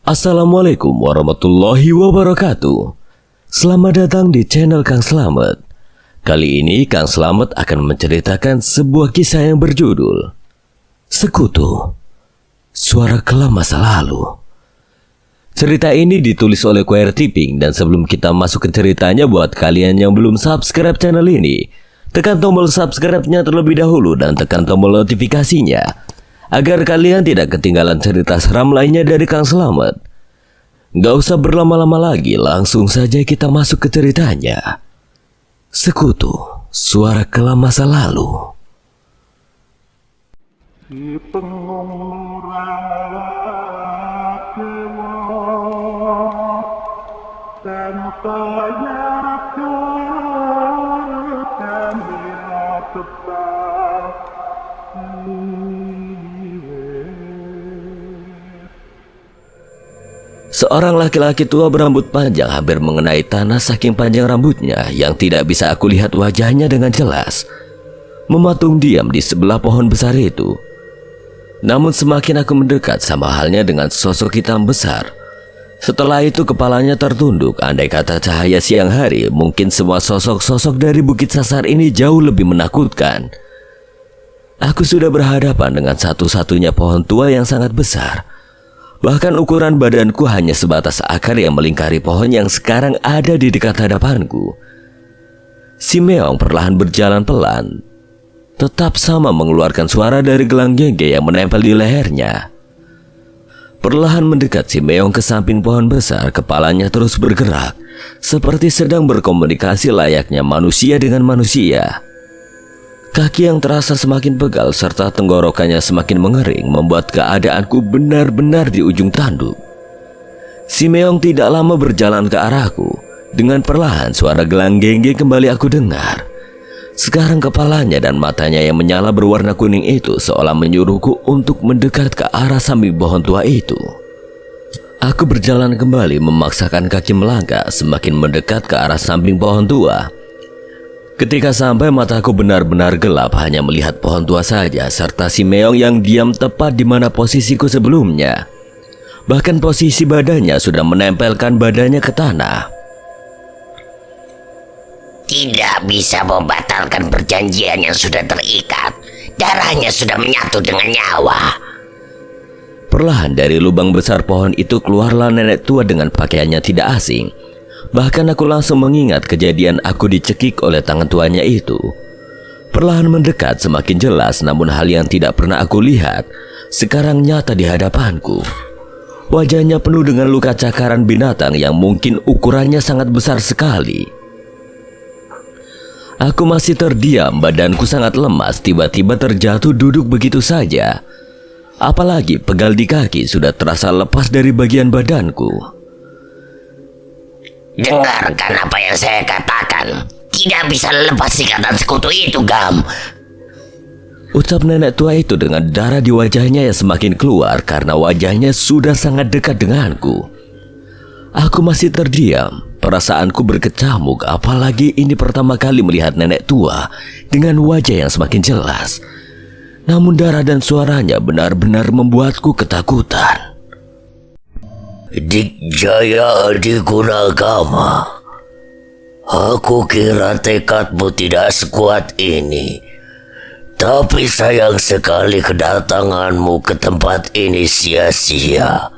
Assalamualaikum warahmatullahi wabarakatuh. Selamat datang di channel Kang Slamet. Kali ini Kang Slamet akan menceritakan sebuah kisah yang berjudul Sekutu, Suara Kelam Masa Lalu. Cerita ini ditulis oleh Choir Tipping, dan sebelum kita masuk ke ceritanya, buat kalian yang belum subscribe channel ini, tekan tombol subscribe-nya terlebih dahulu dan tekan tombol notifikasinya agar kalian tidak ketinggalan cerita seram lainnya dari Kang Slamet. Gak usah berlama-lama lagi, langsung saja kita masuk ke ceritanya. Sekutu, Suara Kelam Masa Lalu. Si pengumura tanpa nyata dan tetap. Seorang laki-laki tua berambut panjang hampir mengenai tanah saking panjang rambutnya yang tidak bisa aku lihat wajahnya dengan jelas, mematung diam di sebelah pohon besar itu. Namun semakin aku mendekat, sama halnya dengan sosok hitam besar. Setelah itu kepalanya tertunduk. Andai kata cahaya siang hari, mungkin semua sosok-sosok dari Bukit Sasar ini jauh lebih menakutkan. Aku sudah berhadapan dengan satu-satunya pohon tua yang sangat besar. Bahkan ukuran badanku hanya sebatas akar yang melingkari pohon yang sekarang ada di dekat hadapanku. Si Meong perlahan berjalan pelan, tetap sama mengeluarkan suara dari gelang gengge yang menempel di lehernya. Perlahan mendekat si Meong ke samping pohon besar, kepalanya terus bergerak, seperti sedang berkomunikasi layaknya manusia dengan manusia. Kaki yang terasa semakin pegal serta tenggorokannya semakin mengering membuat keadaanku benar-benar di ujung tanduk. Si Meong tidak lama berjalan ke arahku. Dengan perlahan suara gelang gengge kembali aku dengar. Sekarang kepalanya dan matanya yang menyala berwarna kuning itu seolah menyuruhku untuk mendekat ke arah samping pohon tua itu. Aku berjalan kembali, memaksakan kaki melangkah semakin mendekat ke arah samping pohon tua. Ketika sampai, mataku benar-benar gelap, hanya melihat pohon tua saja serta si Meong yang diam tepat di mana posisiku sebelumnya. Bahkan posisi badannya sudah menempelkan badannya ke tanah. Tidak bisa membatalkan perjanjian yang sudah terikat. Darahnya sudah menyatu dengan nyawa. Perlahan dari lubang besar pohon itu keluarlah nenek tua dengan pakaiannya tidak asing. Bahkan aku langsung mengingat kejadian aku dicekik oleh tangan tuanya itu. Perlahan mendekat semakin jelas, namun hal yang tidak pernah aku lihat sekarang nyata di hadapanku. Wajahnya penuh dengan luka cakaran binatang yang mungkin ukurannya sangat besar sekali. Aku masih terdiam, badanku sangat lemas, tiba-tiba terjatuh duduk begitu saja. Apalagi pegal di kaki sudah terasa lepas dari bagian badanku. Dengarkan apa yang saya katakan. Tidak bisa lepas ikatan sekutu itu, Gam. Ucap nenek tua itu dengan darah di wajahnya yang semakin keluar karena wajahnya sudah sangat dekat denganku. Aku masih terdiam, perasaanku berkecamuk, apalagi ini pertama kali melihat nenek tua dengan wajah yang semakin jelas. Namun darah dan suaranya benar-benar membuatku ketakutan. Dikjaya Adigunagama, aku kira tekadmu tidak sekuat ini. Tapi sayang sekali kedatanganmu ke tempat ini sia-sia.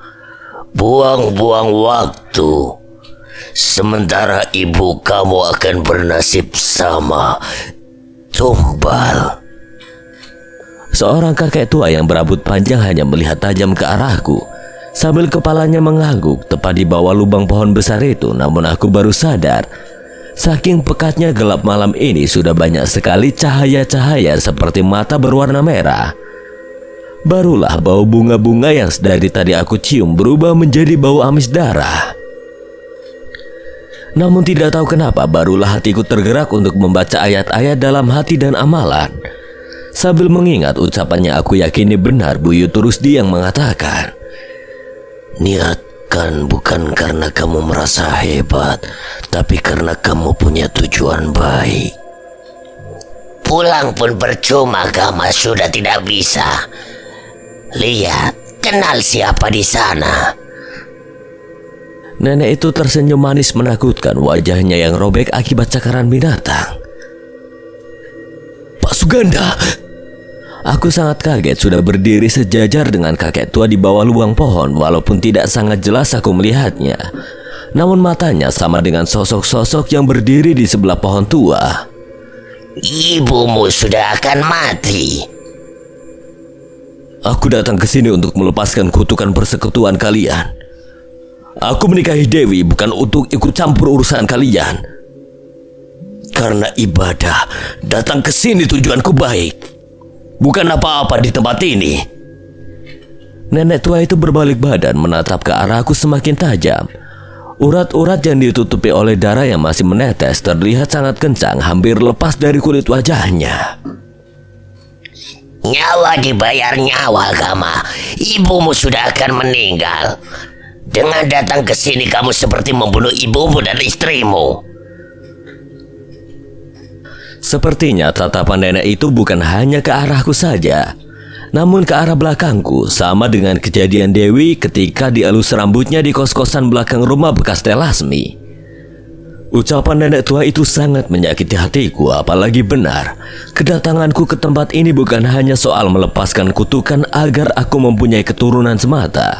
Buang-buang waktu. Sementara ibu kamu akan bernasib sama, tumbal. Seorang kakek tua yang berambut panjang hanya melihat tajam ke arahku sambil kepalanya mengangguk tepat di bawah lubang pohon besar itu. Namun aku baru sadar, saking pekatnya gelap malam ini sudah banyak sekali cahaya-cahaya seperti mata berwarna merah. Barulah bau bunga-bunga yang dari tadi aku cium berubah menjadi bau amis darah. Namun tidak tahu kenapa, barulah hatiku tergerak untuk membaca ayat-ayat dalam hati dan amalan. Sambil mengingat ucapannya, aku yakini benar Buyut Rusdi yang mengatakan, niatkan bukan karena kamu merasa hebat, tapi karena kamu punya tujuan baik. Pulang pun percuma, Gama sudah tidak bisa. Lihat, kenal siapa di sana. Nenek itu tersenyum manis menakutkan, wajahnya yang robek akibat cakaran binatang. Pak Suganda! Aku sangat kaget sudah berdiri sejajar dengan kakek tua di bawah lubang pohon. Walaupun tidak sangat jelas aku melihatnya, namun matanya sama dengan sosok-sosok yang berdiri di sebelah pohon tua. Ibumu sudah akan mati. Aku datang ke sini untuk melepaskan kutukan persekutuan kalian. Aku menikahi Dewi bukan untuk ikut campur urusan kalian. Karena ibadah, datang ke sini tujuanku baik. Bukan apa-apa di tempat ini. Nenek tua itu berbalik badan menatap ke arahku semakin tajam. Urat-urat yang ditutupi oleh darah yang masih menetes terlihat sangat kencang, hampir lepas dari kulit wajahnya. Nyawa dibayar nyawa, Gama. Ibumu sudah akan meninggal. Dengan datang ke sini kamu seperti membunuh ibumu dan istrimu. Sepertinya tatapan nenek itu bukan hanya ke arahku saja, namun ke arah belakangku, sama dengan kejadian Dewi ketika dielus rambutnya di kos-kosan belakang rumah bekas Telasmi. Ucapan nenek tua itu sangat menyakiti hatiku, apalagi benar. Kedatanganku ke tempat ini bukan hanya soal melepaskan kutukan agar aku mempunyai keturunan semata,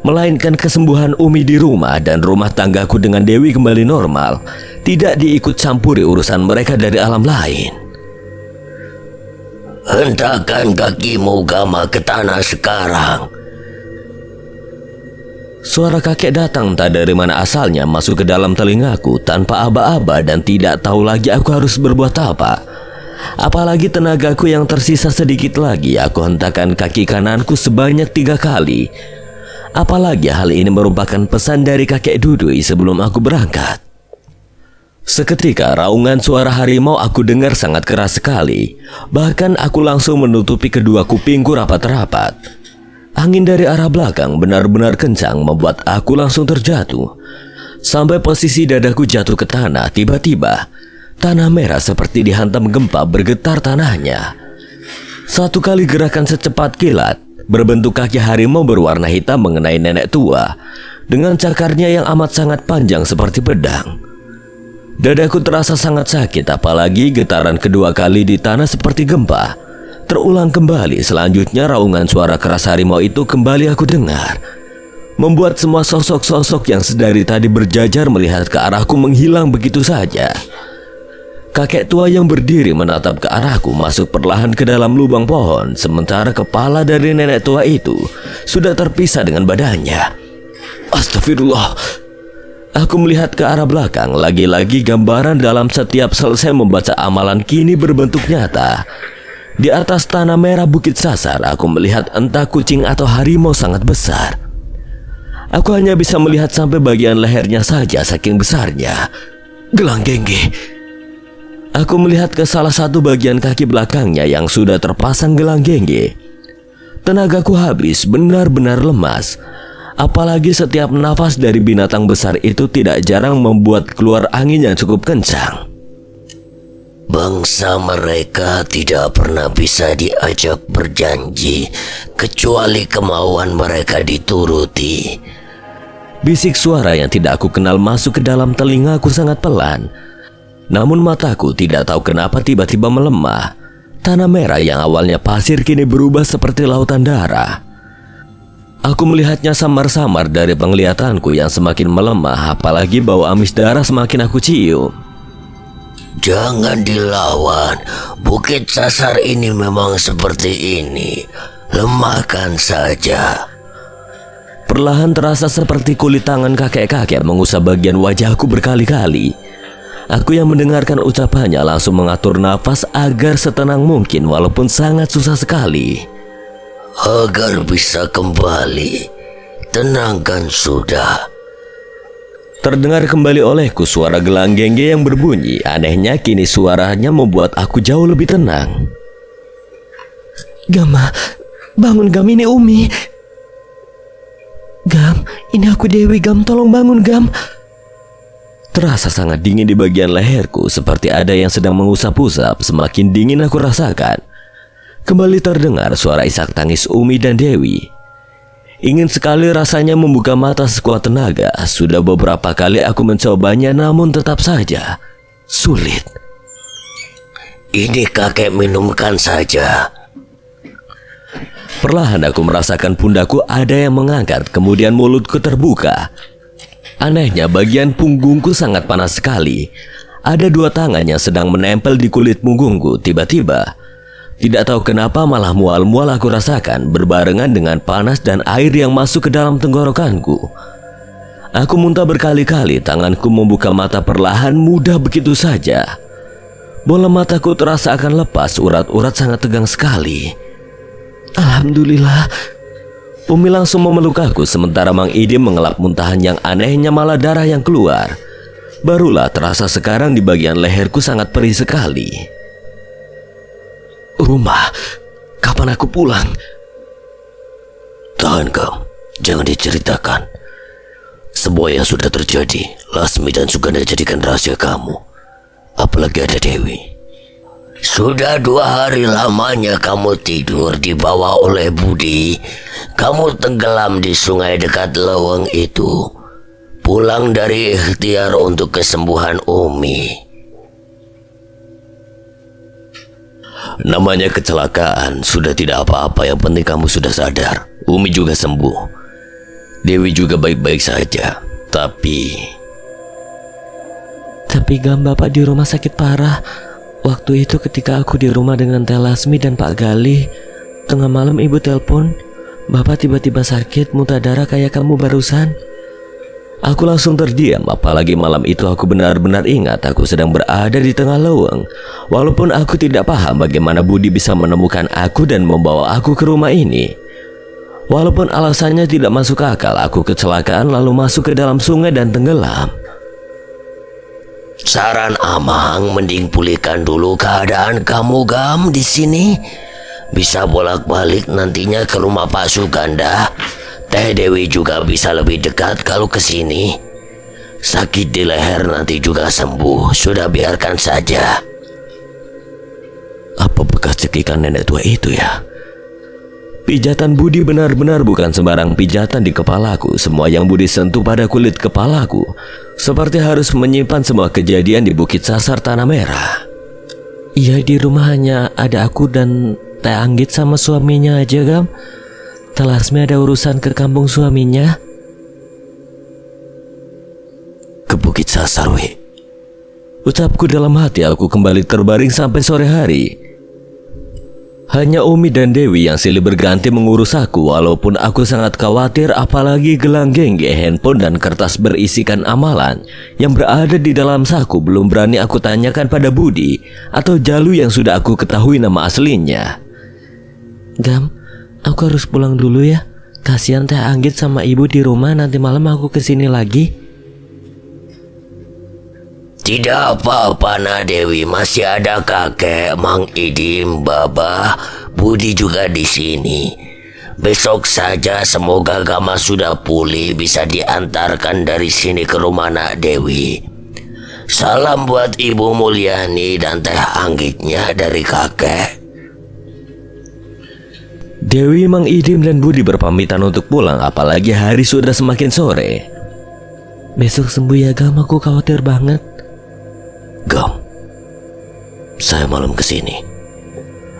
melainkan kesembuhan Umi di rumah dan rumah tanggaku dengan Dewi kembali normal, tidak diikut campuri urusan mereka dari alam lain. Hentakkan kakimu, Gama, ke tanah sekarang. Suara kakek datang tak dari mana asalnya masuk ke dalam telingaku tanpa aba-aba dan tidak tahu lagi aku harus berbuat apa. Apalagi tenagaku yang tersisa sedikit lagi, aku hentakkan kaki kananku sebanyak 3 kali. Apalagi hal ini merupakan pesan dari kakek Dudui sebelum aku berangkat. Seketika raungan suara harimau aku dengar sangat keras sekali. Bahkan aku langsung menutupi kedua kupingku rapat-rapat. Angin dari arah belakang benar-benar kencang membuat aku langsung terjatuh. Sampai posisi dadaku jatuh ke tanah, tiba-tiba tanah merah seperti dihantam gempa, bergetar tanahnya. Satu kali gerakan secepat kilat, berbentuk kaki harimau berwarna hitam mengenai nenek tua dengan cakarnya yang amat sangat panjang seperti pedang. Dadaku terasa sangat sakit, apalagi getaran kedua kali di tanah seperti gempa terulang kembali. Selanjutnya raungan suara keras harimau itu kembali aku dengar, membuat semua sosok-sosok yang sedari tadi berjajar melihat ke arahku menghilang begitu saja. Kakek tua yang berdiri menatap ke arahku masuk perlahan ke dalam lubang pohon, sementara kepala dari nenek tua itu sudah terpisah dengan badannya. Astagfirullah. Aku melihat ke arah belakang, lagi-lagi gambaran dalam setiap selesai membaca amalan kini berbentuk nyata. Di atas tanah merah Bukit Sasar, aku melihat entah kucing atau harimau sangat besar. Aku hanya bisa melihat sampai bagian lehernya saja saking besarnya. Gelang Gengge. Aku melihat ke salah satu bagian kaki belakangnya yang sudah terpasang gelang Gengge. Tenagaku habis, benar-benar lemas. Apalagi setiap nafas dari binatang besar itu tidak jarang membuat keluar angin yang cukup kencang. Bangsa mereka tidak pernah bisa diajak berjanji kecuali kemauan mereka dituruti. Bisik suara yang tidak aku kenal masuk ke dalam telingaku sangat pelan. Namun mataku tidak tahu kenapa tiba-tiba melemah. Tanah merah yang awalnya pasir kini berubah seperti lautan darah. Aku melihatnya samar-samar dari penglihatanku yang semakin melemah, apalagi bau amis darah semakin aku cium. Jangan dilawan. Bukit Sasar ini memang seperti ini. Lemahkan saja. Perlahan terasa seperti kulit tangan kakek-kakek mengusap bagian wajahku berkali-kali. Aku yang mendengarkan ucapannya langsung mengatur nafas agar setenang mungkin walaupun sangat susah sekali. Agar bisa kembali, tenangkan sudah. Terdengar kembali olehku suara gelang Gengge yang berbunyi. Anehnya kini suaranya membuat aku jauh lebih tenang. Gama, bangun Gam, ini Umi. Gam, ini aku Dewi. Gam, tolong bangun Gam. Terasa sangat dingin di bagian leherku, seperti ada yang sedang mengusap-usap. Semakin dingin aku rasakan. Kembali terdengar suara isak tangis Umi dan Dewi. Ingin sekali rasanya membuka mata sekuat tenaga. Sudah beberapa kali aku mencobanya namun tetap saja sulit. Ini kakek minumkan saja. Perlahan aku merasakan pundakku ada yang mengangkat, kemudian mulutku terbuka. Anehnya bagian punggungku sangat panas sekali. Ada dua tangan yang sedang menempel di kulit punggungku. Tiba-tiba, tidak tahu kenapa malah mual-mual aku rasakan berbarengan dengan panas dan air yang masuk ke dalam tenggorokanku. Aku muntah berkali-kali, tanganku membuka mata perlahan mudah begitu saja. Bola mataku terasa akan lepas, urat-urat sangat tegang sekali. Alhamdulillah. Umi langsung memeluk aku sementara Mang Idim mengelap muntahan yang anehnya malah darah yang keluar. Barulah terasa sekarang di bagian leherku sangat perih sekali. Rumah, kapan aku pulang? Tahan Gam, jangan diceritakan. Semua yang sudah terjadi, Lasmi dan Suganda jadikan rahasia kamu. Apalagi ada Dewi. Sudah 2 hari lamanya kamu tidur dibawa oleh Budi. Kamu tenggelam di sungai dekat leweng itu. Pulang dari ikhtiar untuk kesembuhan Umi. Namanya kecelakaan, sudah tidak apa-apa, yang penting kamu sudah sadar. Umi juga sembuh. Dewi juga baik-baik saja. Tapi Gam, Bapak di rumah sakit parah. Waktu itu ketika aku di rumah dengan Teh Lasmi dan Pak Galih, tengah malam ibu telepon, Bapak tiba-tiba sakit, muntah darah kayak kamu barusan. aku langsung terdiam, apalagi malam itu aku benar-benar ingat aku sedang berada di tengah leweng. Walaupun aku tidak paham bagaimana Budi bisa menemukan aku dan membawa aku ke rumah ini. Walaupun alasannya tidak masuk akal, aku kecelakaan lalu masuk ke dalam sungai dan tenggelam. Saran Amang, mending pulihkan dulu keadaan kamu Gam di sini. Bisa bolak-balik nantinya ke rumah Pak Suganda. Teh Dewi juga bisa lebih dekat kalau ke sini. Sakit di leher nanti juga sembuh. Sudah biarkan saja. Apa bekas cekikan nenek tua itu ya? Pijatan Budi benar-benar bukan sembarang pijatan di kepalaku. Semua yang Budi sentuh pada kulit kepalaku seperti harus menyimpan semua kejadian di Bukit Sasar Tanah Merah. Iya, di rumah hanya ada aku dan Teh Anggit sama suaminya aja, Gam. Teh Lasmi ada urusan ke kampung suaminya. Ke Bukit Sasar, weh. Ucapku dalam hati, aku kembali terbaring sampai sore hari. Hanya Umi dan Dewi yang silih berganti mengurus aku, walaupun aku sangat khawatir, apalagi gelang gengge, handphone dan kertas berisikan amalan yang berada di dalam saku belum berani aku tanyakan pada Budi atau Jalu yang sudah aku ketahui nama aslinya. Gam, aku harus pulang dulu ya. Kasihan Teh Anggit sama ibu di rumah, nanti malam aku kesini lagi. Tidak apa-apa Nak Dewi, masih ada kakek, Mang Idim, Baba, Budi juga di sini. Besok saja semoga Gama sudah pulih, bisa diantarkan dari sini ke rumah Nak Dewi. Salam buat Ibu Mulyani dan Teh Anggitnya dari kakek. Dewi, Mang Idim dan Budi berpamitan untuk pulang, apalagi hari sudah semakin sore. Besok sembuh ya Gam, aku khawatir banget. Gam, saya malam kesini.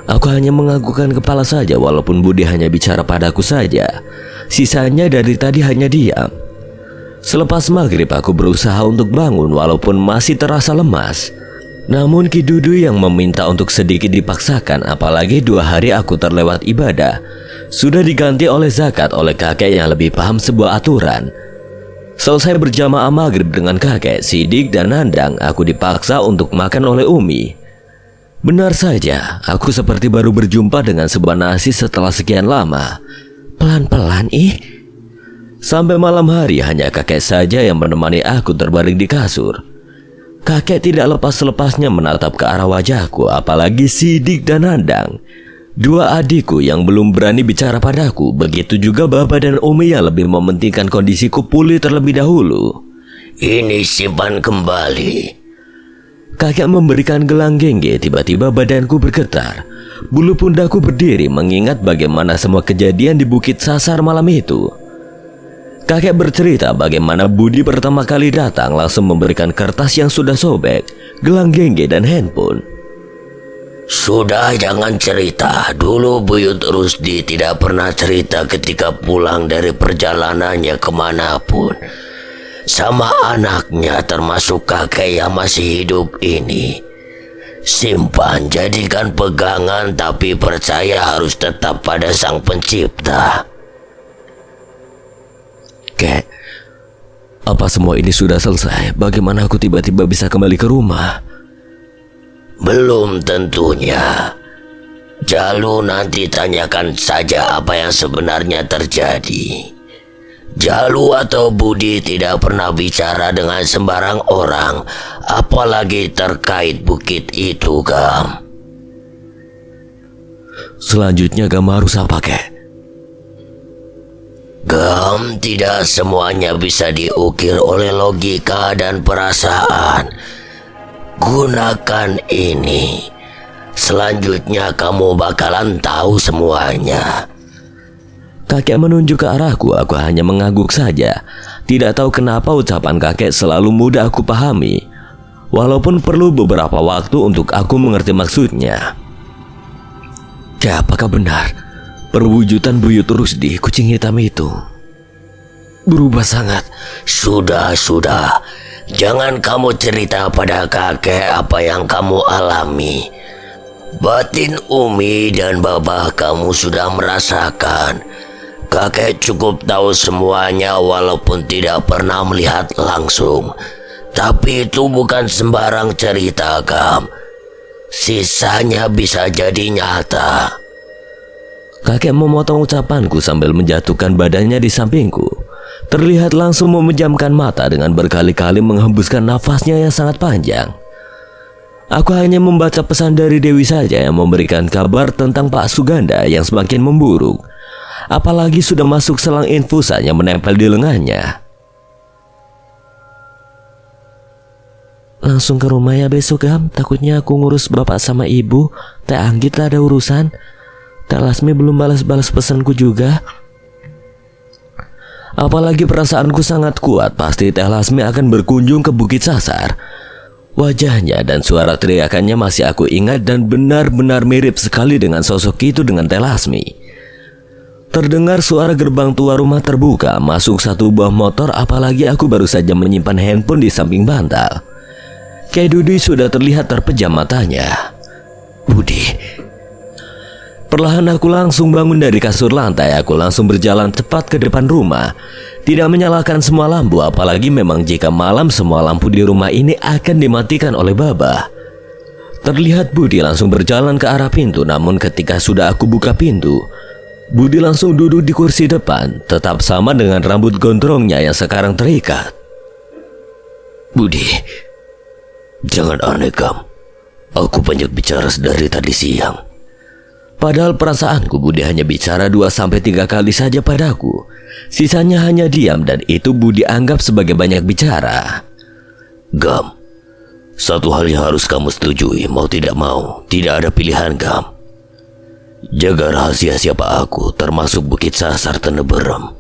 Aku hanya menganggukkan kepala saja, walaupun Budi hanya bicara padaku saja. Sisanya dari tadi hanya diam. Selepas maghrib aku berusaha untuk bangun walaupun masih terasa lemas. Namun Ki Dudu yang meminta untuk sedikit dipaksakan, apalagi 2 hari aku terlewat ibadah, sudah diganti oleh zakat oleh kakek yang lebih paham sebuah aturan. Selesai berjamaah maghrib dengan kakek, Sidik dan Nandang, aku dipaksa untuk makan oleh Umi. Benar saja, aku seperti baru berjumpa dengan sebuah nasi setelah sekian lama. Pelan-pelan Sampai malam hari hanya kakek saja yang menemani aku terbaring di kasur. Kakek tidak lepas-lepasnya menatap ke arah wajahku, apalagi Sidik dan Nandang, 2 adikku yang belum berani bicara padaku. Begitu juga Baba dan Umi yang lebih mementingkan kondisiku pulih terlebih dahulu. Ini simpan kembali. Kakek memberikan gelang gengge, tiba-tiba badanku bergetar. Bulu pundakku berdiri mengingat bagaimana semua kejadian di Bukit Sasar malam itu. Kakek bercerita bagaimana Budi pertama kali datang langsung memberikan kertas yang sudah sobek, gelang gengge dan handphone. Sudah, jangan cerita. Dulu Buyut Rusdi tidak pernah cerita ketika pulang dari perjalanannya kemanapun. Sama anaknya termasuk kakek yang masih hidup ini. Simpan, jadikan pegangan, tapi percaya harus tetap pada Sang Pencipta. Kek, apa semua ini sudah selesai? Bagaimana aku tiba-tiba bisa kembali ke rumah? Belum tentunya. Jalu, nanti tanyakan saja apa yang sebenarnya terjadi. Jalu atau Budi tidak pernah bicara dengan sembarang orang, apalagi terkait bukit itu, Gam. Selanjutnya Gam harus apa, Kek? Gam, tidak semuanya bisa diukir oleh logika dan perasaan. Gunakan ini. Selanjutnya kamu bakalan tahu semuanya. Kakek menunjuk ke arahku, aku hanya mengangguk saja. Tidak tahu kenapa ucapan kakek selalu mudah aku pahami, walaupun perlu beberapa waktu untuk aku mengerti maksudnya. Kek, apakah benar perwujudan Buyut Rusdi, kucing hitam itu, berubah sangat? Sudah. Jangan kamu cerita pada kakek apa yang kamu alami. Batin Umi dan Babah kamu sudah merasakan. Kakek cukup tahu semuanya walaupun tidak pernah melihat langsung. Tapi itu bukan sembarang cerita, Gam. Sisanya bisa jadi nyata. Kakek memotong ucapanku sambil menjatuhkan badannya di sampingku. Terlihat langsung memejamkan mata dengan berkali-kali menghembuskan nafasnya yang sangat panjang. Aku hanya membaca pesan dari Dewi saja yang memberikan kabar tentang Pak Suganda yang semakin memburuk. Apalagi sudah masuk selang infusan yang menempel di lengannya. Langsung ke rumah ya besok, Gam. Takutnya aku ngurus bapak sama ibu. Teh Anggit lah ada urusan. Teh Lasmi belum balas-balas pesanku juga. Apalagi perasaanku sangat kuat, pasti Teh Lasmi akan berkunjung ke Bukit Sasar. Wajahnya dan suara teriakannya masih aku ingat dan benar-benar mirip sekali dengan sosok itu dengan Teh Lasmi. Terdengar suara gerbang tua rumah terbuka, masuk satu buah motor, apalagi aku baru saja menyimpan handphone di samping bantal. Kek Dudi sudah terlihat terpejam matanya. Budi. Perlahan aku langsung bangun dari kasur lantai, aku langsung berjalan cepat ke depan rumah. Tidak menyalakan semua lampu, apalagi memang jika malam semua lampu di rumah ini akan dimatikan oleh Babah. Terlihat Budi langsung berjalan ke arah pintu, namun ketika sudah aku buka pintu, Budi langsung duduk di kursi depan, tetap sama dengan rambut gondrongnya yang sekarang terikat. Budi, jangan aneh, Gam. Aku banyak bicara dari tadi siang. Padahal perasaanku Budi hanya bicara 2-3 kali saja padaku. Sisanya hanya diam dan itu Budi anggap sebagai banyak bicara. Gam, satu hal yang harus kamu setujui, mau tidak mau, tidak ada pilihan, Gam. Jaga rahasia siapa aku, termasuk Bukit Sasar Teneberem.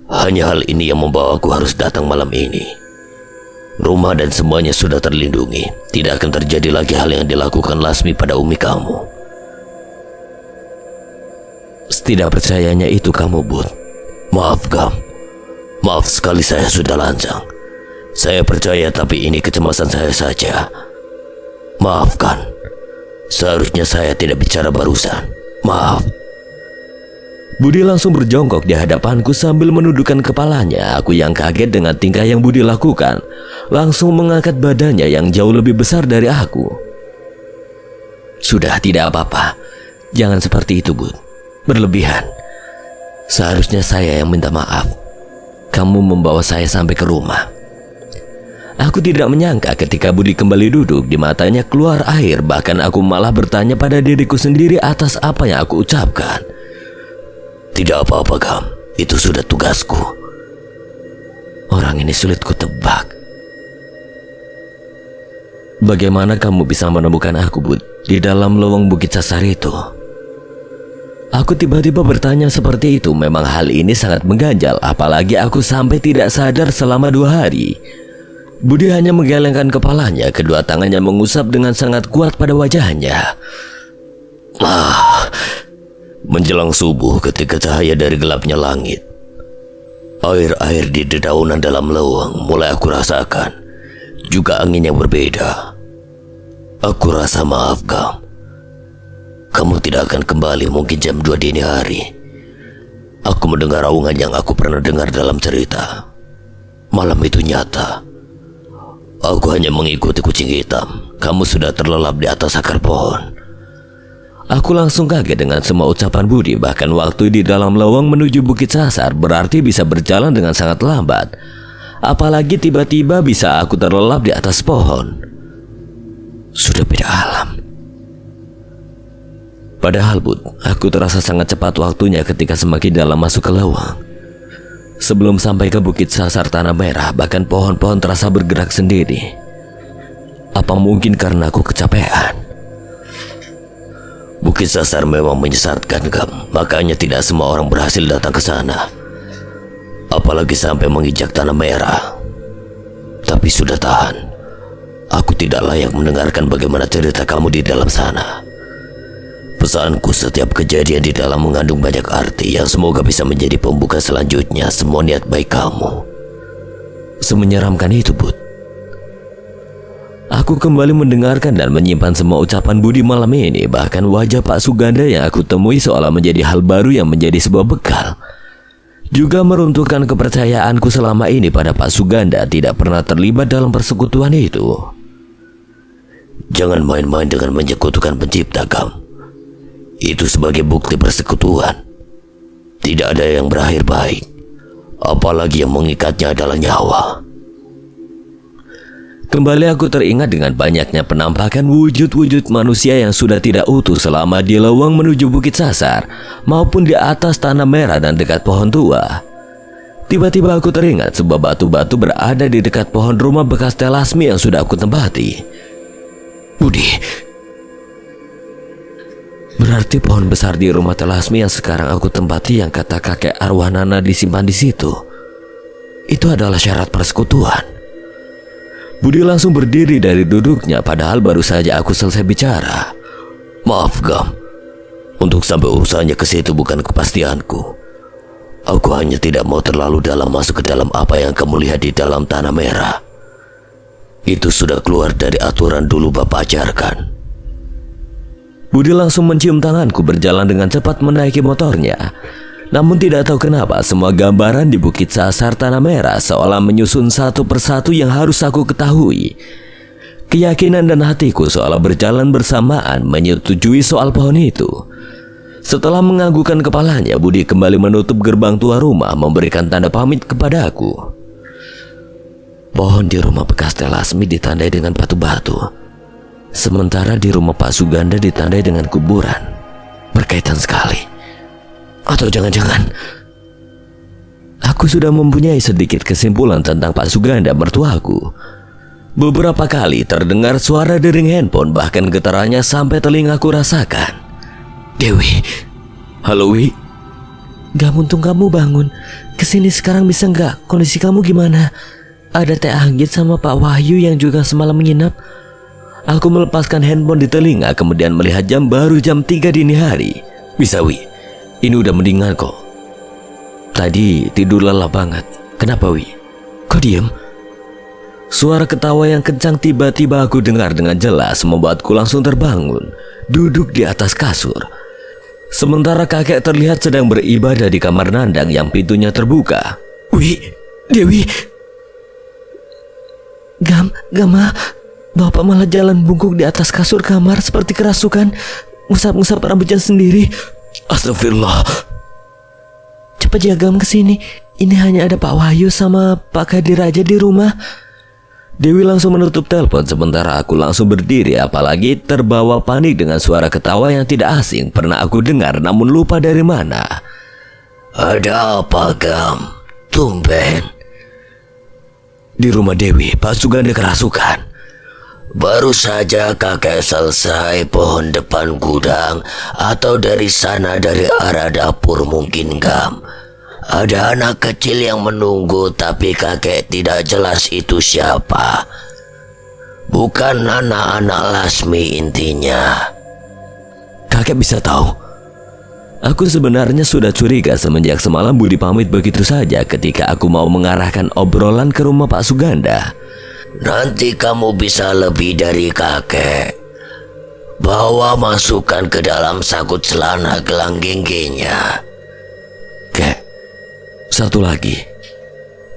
Hanya hal ini yang membawa aku harus datang malam ini. Rumah dan semuanya sudah terlindungi. Tidak akan terjadi lagi hal yang dilakukan Lasmi pada Umi kamu. Setidak percayanya itu kamu, Bud. Maaf, Gam. Maaf sekali saya sudah lancang. Saya percaya tapi ini kecemasan saya saja. Maafkan. Seharusnya saya tidak bicara barusan. Maaf. Budi langsung berjongkok di hadapanku sambil menundukkan kepalanya. Aku yang kaget dengan tingkah yang Budi lakukan, langsung mengangkat badannya yang jauh lebih besar dari aku. Sudah, tidak apa-apa. Jangan seperti itu, Bud. Berlebihan. Seharusnya saya yang minta maaf. Kamu membawa saya sampai ke rumah. Aku tidak menyangka ketika Budi kembali duduk, di matanya keluar air. Bahkan aku malah bertanya pada diriku sendiri atas apa yang aku ucapkan. Tidak apa-apa, Gam. Itu sudah tugasku. Orang ini sulit kutebak. Bagaimana kamu bisa menemukan aku, Bud, di dalam lowong Bukit Sasar itu? Aku tiba-tiba bertanya seperti itu. Memang hal ini sangat mengganjal, apalagi aku sampai tidak sadar selama 2 hari. Budi hanya menggelengkan kepalanya, kedua tangannya mengusap dengan sangat kuat pada wajahnya. Menjelang subuh ketika cahaya dari gelapnya langit, air-air di dedaunan dalam lewang mulai aku rasakan. Juga angin yang berbeda. Aku rasa maaf, Gam. Kamu tidak akan kembali mungkin jam 2 dini hari. Aku mendengar raungan yang aku pernah dengar dalam cerita. Malam itu nyata. Aku hanya mengikuti kucing hitam. Kamu sudah terlelap di atas akar pohon. Aku langsung kaget dengan semua ucapan Budi. Bahkan waktu di dalam lowong menuju Bukit Sasar berarti bisa berjalan dengan sangat lambat. Apalagi tiba-tiba bisa aku terlelap di atas pohon. Sudah beda alam. Padahal, Bud, aku terasa sangat cepat waktunya ketika semakin dalam masuk ke lowong. Sebelum sampai ke Bukit Sasar Tanah Merah, bahkan pohon-pohon terasa bergerak sendiri. Apa mungkin karena aku kecapean? Bukit Sasar memang menyesatkan, Gam. Makanya tidak semua orang berhasil datang ke sana. Apalagi sampai menginjak Tanah Merah. Tapi sudah tahan. Aku tidak layak mendengarkan bagaimana cerita kamu di dalam sana. Pesanku, setiap kejadian di dalam mengandung banyak arti yang semoga bisa menjadi pembuka selanjutnya semua niat baik kamu. Semenyeramkan itu, Bud. Aku kembali mendengarkan dan menyimpan semua ucapan Budi malam ini. Bahkan wajah Pak Suganda yang aku temui seolah menjadi hal baru yang menjadi sebuah bekal. Juga meruntuhkan kepercayaanku selama ini pada Pak Suganda tidak pernah terlibat dalam persekutuan itu. Jangan main-main dengan menyekutukan pencipta, Gam. Itu sebagai bukti persekutuan. Tidak ada yang berakhir baik. Apalagi yang mengikatnya adalah nyawa. Kembali aku teringat dengan banyaknya penampakan wujud-wujud manusia yang sudah tidak utuh selama di lowong menuju Bukit Sasar maupun di atas Tanah Merah dan dekat pohon tua. Tiba-tiba aku teringat sebuah batu-batu berada di dekat pohon rumah bekas telasmi yang sudah aku tempati. Budi, berarti pohon besar di rumah telasmi yang sekarang aku tempati yang kata kakek arwah Nana disimpan di situ, itu adalah syarat persekutuan. Budi langsung berdiri dari duduknya padahal baru saja aku selesai bicara. Maaf, Gam. Untuk sampai urusannya ke situ bukan kepastianku. Aku hanya tidak mau terlalu dalam masuk ke dalam apa yang kamu lihat di dalam Tanah Merah. Itu sudah keluar dari aturan dulu Bapak ajarkan. Budi langsung mencium tanganku berjalan dengan cepat menaiki motornya. Namun tidak tahu kenapa semua gambaran di Bukit Sasar Tanah Merah seolah menyusun satu persatu yang harus aku ketahui. Keyakinan dan hatiku seolah berjalan bersamaan menyetujui soal pohon itu. Setelah menganggukkan kepalanya, Budi kembali menutup gerbang tua rumah memberikan tanda pamit kepada aku. Pohon di rumah bekas telasmi ditandai dengan batu-batu. Sementara di rumah Pak Suganda ditandai dengan kuburan. Berkaitan sekali. Atau jangan-jangan aku sudah mempunyai sedikit kesimpulan tentang Pak Suganda mertuaku. Beberapa kali terdengar suara dering handphone, bahkan getarannya sampai telingaku rasakan. Dewi. Halo, Wi. Gam, untung kamu bangun. Kesini sekarang bisa nggak? Kondisi kamu gimana? Ada Teh Anggit sama Pak Wahyu yang juga semalam menginap. Aku melepaskan handphone di telinga kemudian melihat jam baru jam 3 dini hari. Bisa, Wi. Ini udah mendingan kok. Tadi tidur lelah banget. Kenapa, Wi? Kok diem? Suara ketawa yang kencang tiba-tiba aku dengar dengan jelas membuatku langsung terbangun, duduk di atas kasur. Sementara kakek terlihat sedang beribadah di kamar Nandang yang pintunya terbuka. Wi, Dewi. Gama, Bapak malah jalan bungkuk di atas kasur kamar seperti kerasukan, ngusap-ngusap rambutnya sendiri. Astagfirullah. Cepat ya, Gam, kesini. Ini hanya ada Pak Wahyu sama Pak Kadir aja di rumah. Dewi langsung menutup telepon sementara aku langsung berdiri, apalagi terbawa panik dengan suara ketawa yang tidak asing pernah aku dengar namun lupa dari mana. Ada apa, Gam? Tumben. Di rumah Dewi, Pak Suganda kerasukan. Baru saja kakek selesai pohon depan gudang atau dari sana dari arah dapur mungkin, Gam. Ada anak kecil yang menunggu tapi kakek tidak jelas itu siapa. Bukan anak-anak Lasmi intinya. Kakek bisa tahu? Aku sebenarnya sudah curiga semenjak semalam Budi pamit begitu saja ketika aku mau mengarahkan obrolan ke rumah Pak Suganda. Nanti kamu bisa lebih dari kakek. Bawa masukkan ke dalam sakut celana gelang genggenya. Kek, satu lagi.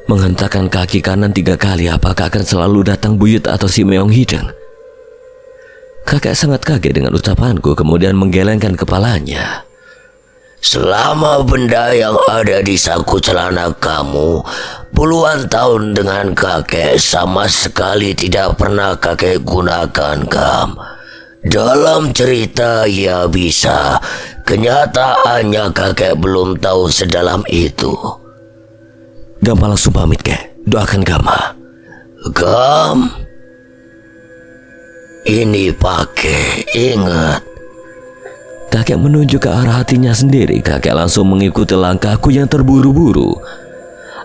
Menghentakkan kaki kanan 3 kali, apakah akan selalu datang buyut atau si Meong Hideng? Kakek sangat kaget dengan ucapanku, kemudian menggelengkan kepalanya. Selama benda yang ada di saku celana kamu puluhan tahun dengan kakek sama sekali tidak pernah kakek gunakan, Gam. Dalam cerita ya bisa, kenyataannya kakek belum tahu sedalam itu. Gama langsung pamit, Kek. Doakan Gama. Gam, ini pakai, ingat. Kakek menunjuk ke arah hatinya sendiri. Kakek langsung mengikuti langkahku yang terburu-buru.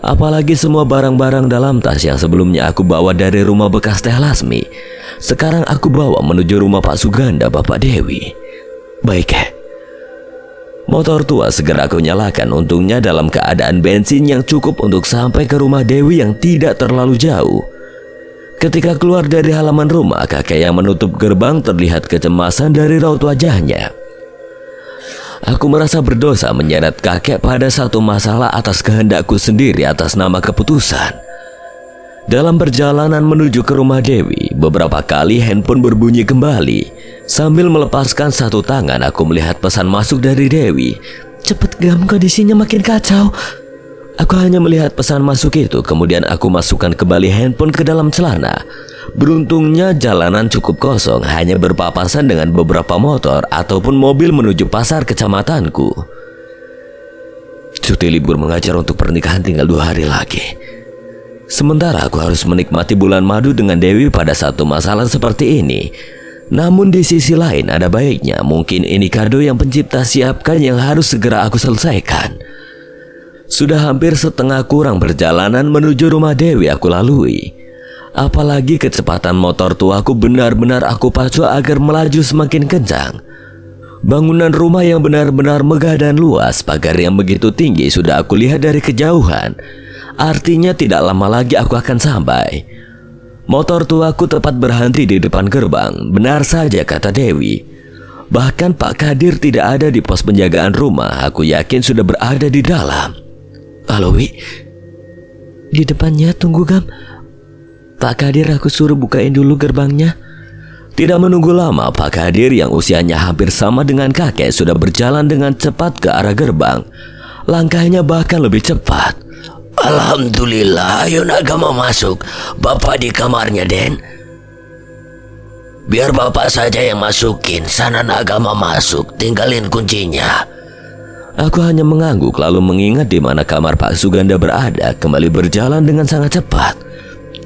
Apalagi semua barang-barang dalam tas yang sebelumnya aku bawa dari rumah bekas Teh Lasmi, sekarang aku bawa menuju rumah Pak Suganda Bapak Dewi. Baik, Kek. Motor tua segera aku nyalakan, untungnya dalam keadaan bensin yang cukup untuk sampai ke rumah Dewi yang tidak terlalu jauh. Ketika keluar dari halaman rumah, kakek yang menutup gerbang terlihat kecemasan dari raut wajahnya. Aku merasa berdosa menyeret kakek pada satu masalah atas kehendakku sendiri atas nama keputusan. Dalam perjalanan menuju ke rumah Dewi, beberapa kali handphone berbunyi kembali. Sambil melepaskan satu tangan, aku melihat pesan masuk dari Dewi. Cepet Gam, kondisinya makin kacau. Aku hanya melihat pesan masuk itu, kemudian aku masukkan kembali handphone ke dalam celana. Beruntungnya jalanan cukup kosong, hanya berpapasan dengan beberapa motor ataupun mobil menuju pasar kecamatanku. Cuti libur mengajar untuk pernikahan tinggal 2 hari lagi. Sementara aku harus menikmati bulan madu dengan Dewi pada satu masalah seperti ini. Namun di sisi lain ada baiknya, mungkin ini kado yang pencipta siapkan yang harus segera aku selesaikan. Sudah hampir setengah kurang perjalanan menuju rumah Dewi aku lalui. Apalagi kecepatan motor tuaku benar-benar aku pacu agar melaju semakin kencang. Bangunan rumah yang benar-benar megah dan luas, pagar yang begitu tinggi sudah aku lihat dari kejauhan. Artinya tidak lama lagi aku akan sampai. Motor tuaku tepat berhenti di depan gerbang. Benar saja kata Dewi. Bahkan Pak Kadir tidak ada di pos penjagaan rumah. Aku yakin sudah berada di dalam. Halo Wi. Di depannya, tunggu Gam. Pak Kadir aku suruh bukain dulu gerbangnya. Tidak menunggu lama, Pak Kadir yang usianya hampir sama dengan kakek sudah berjalan dengan cepat ke arah gerbang. Langkahnya bahkan lebih cepat. Alhamdulillah, ayo Nagama masuk. Bapak di kamarnya, Den. Biar bapak saja yang masukin. Sana Nagama masuk, tinggalin kuncinya. Aku hanya mengangguk lalu mengingat di mana kamar Pak Suganda berada, kembali berjalan dengan sangat cepat.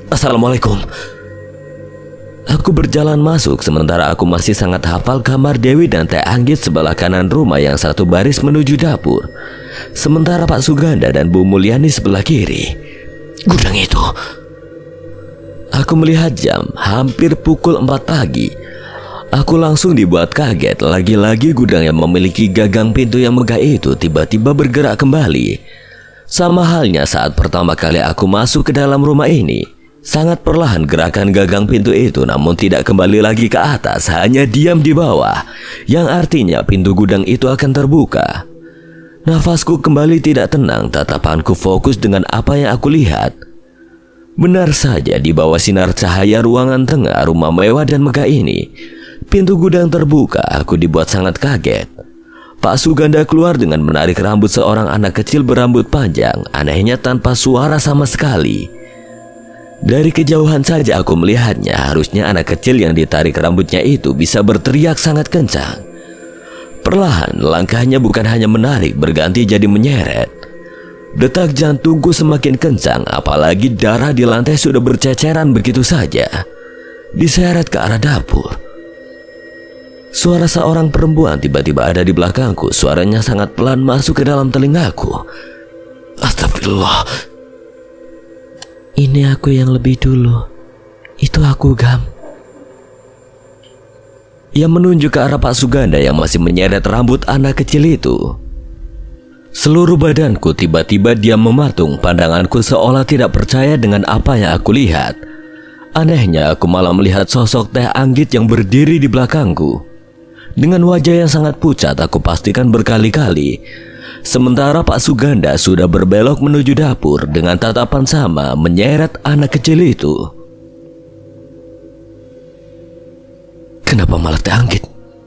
Assalamualaikum. Aku berjalan masuk sementara aku masih sangat hafal kamar Dewi dan Teh Anggit sebelah kanan rumah yang satu baris menuju dapur. Sementara Pak Suganda dan Bu Mulyani sebelah kiri. Gudang itu. Aku melihat jam, hampir pukul 4 pagi. Aku langsung dibuat kaget, lagi-lagi gudang yang memiliki gagang pintu yang megah itu tiba-tiba bergerak kembali. Sama halnya saat pertama kali aku masuk ke dalam rumah ini. Sangat perlahan gerakan gagang pintu itu, namun tidak kembali lagi ke atas, hanya diam di bawah, yang artinya pintu gudang itu akan terbuka. Nafasku kembali tidak tenang, tatapanku fokus dengan apa yang aku lihat. Benar saja, di bawah sinar cahaya ruangan tengah rumah mewah dan megah ini, pintu gudang terbuka. Aku dibuat sangat kaget. Pak Suganda keluar dengan menarik rambut seorang anak kecil berambut panjang, anehnya tanpa suara sama sekali. Dari kejauhan saja aku melihatnya, harusnya anak kecil yang ditarik rambutnya itu bisa berteriak sangat kencang. Perlahan, langkahnya bukan hanya menarik, berganti jadi menyeret. Detak jantungku semakin kencang, apalagi darah di lantai sudah berceceran begitu saja. diseret ke arah dapur. Suara seorang perempuan tiba-tiba ada di belakangku. Suaranya sangat pelan masuk ke dalam telingaku. Astagfirullah. Ini aku yang lebih dulu. Itu aku, Gam. Ia menunjuk ke arah Pak Suganda yang masih menyeret rambut anak kecil itu. Seluruh badanku tiba-tiba diam mematung. Pandanganku seolah tidak percaya dengan apa yang aku lihat. Anehnya aku malah melihat sosok Teh Anggit yang berdiri di belakangku. Dengan wajah yang sangat pucat, aku pastikan berkali-kali. Sementara Pak Suganda sudah berbelok menuju dapur dengan tatapan sama menyeret anak kecil itu. Kenapa malah Teh Anggit,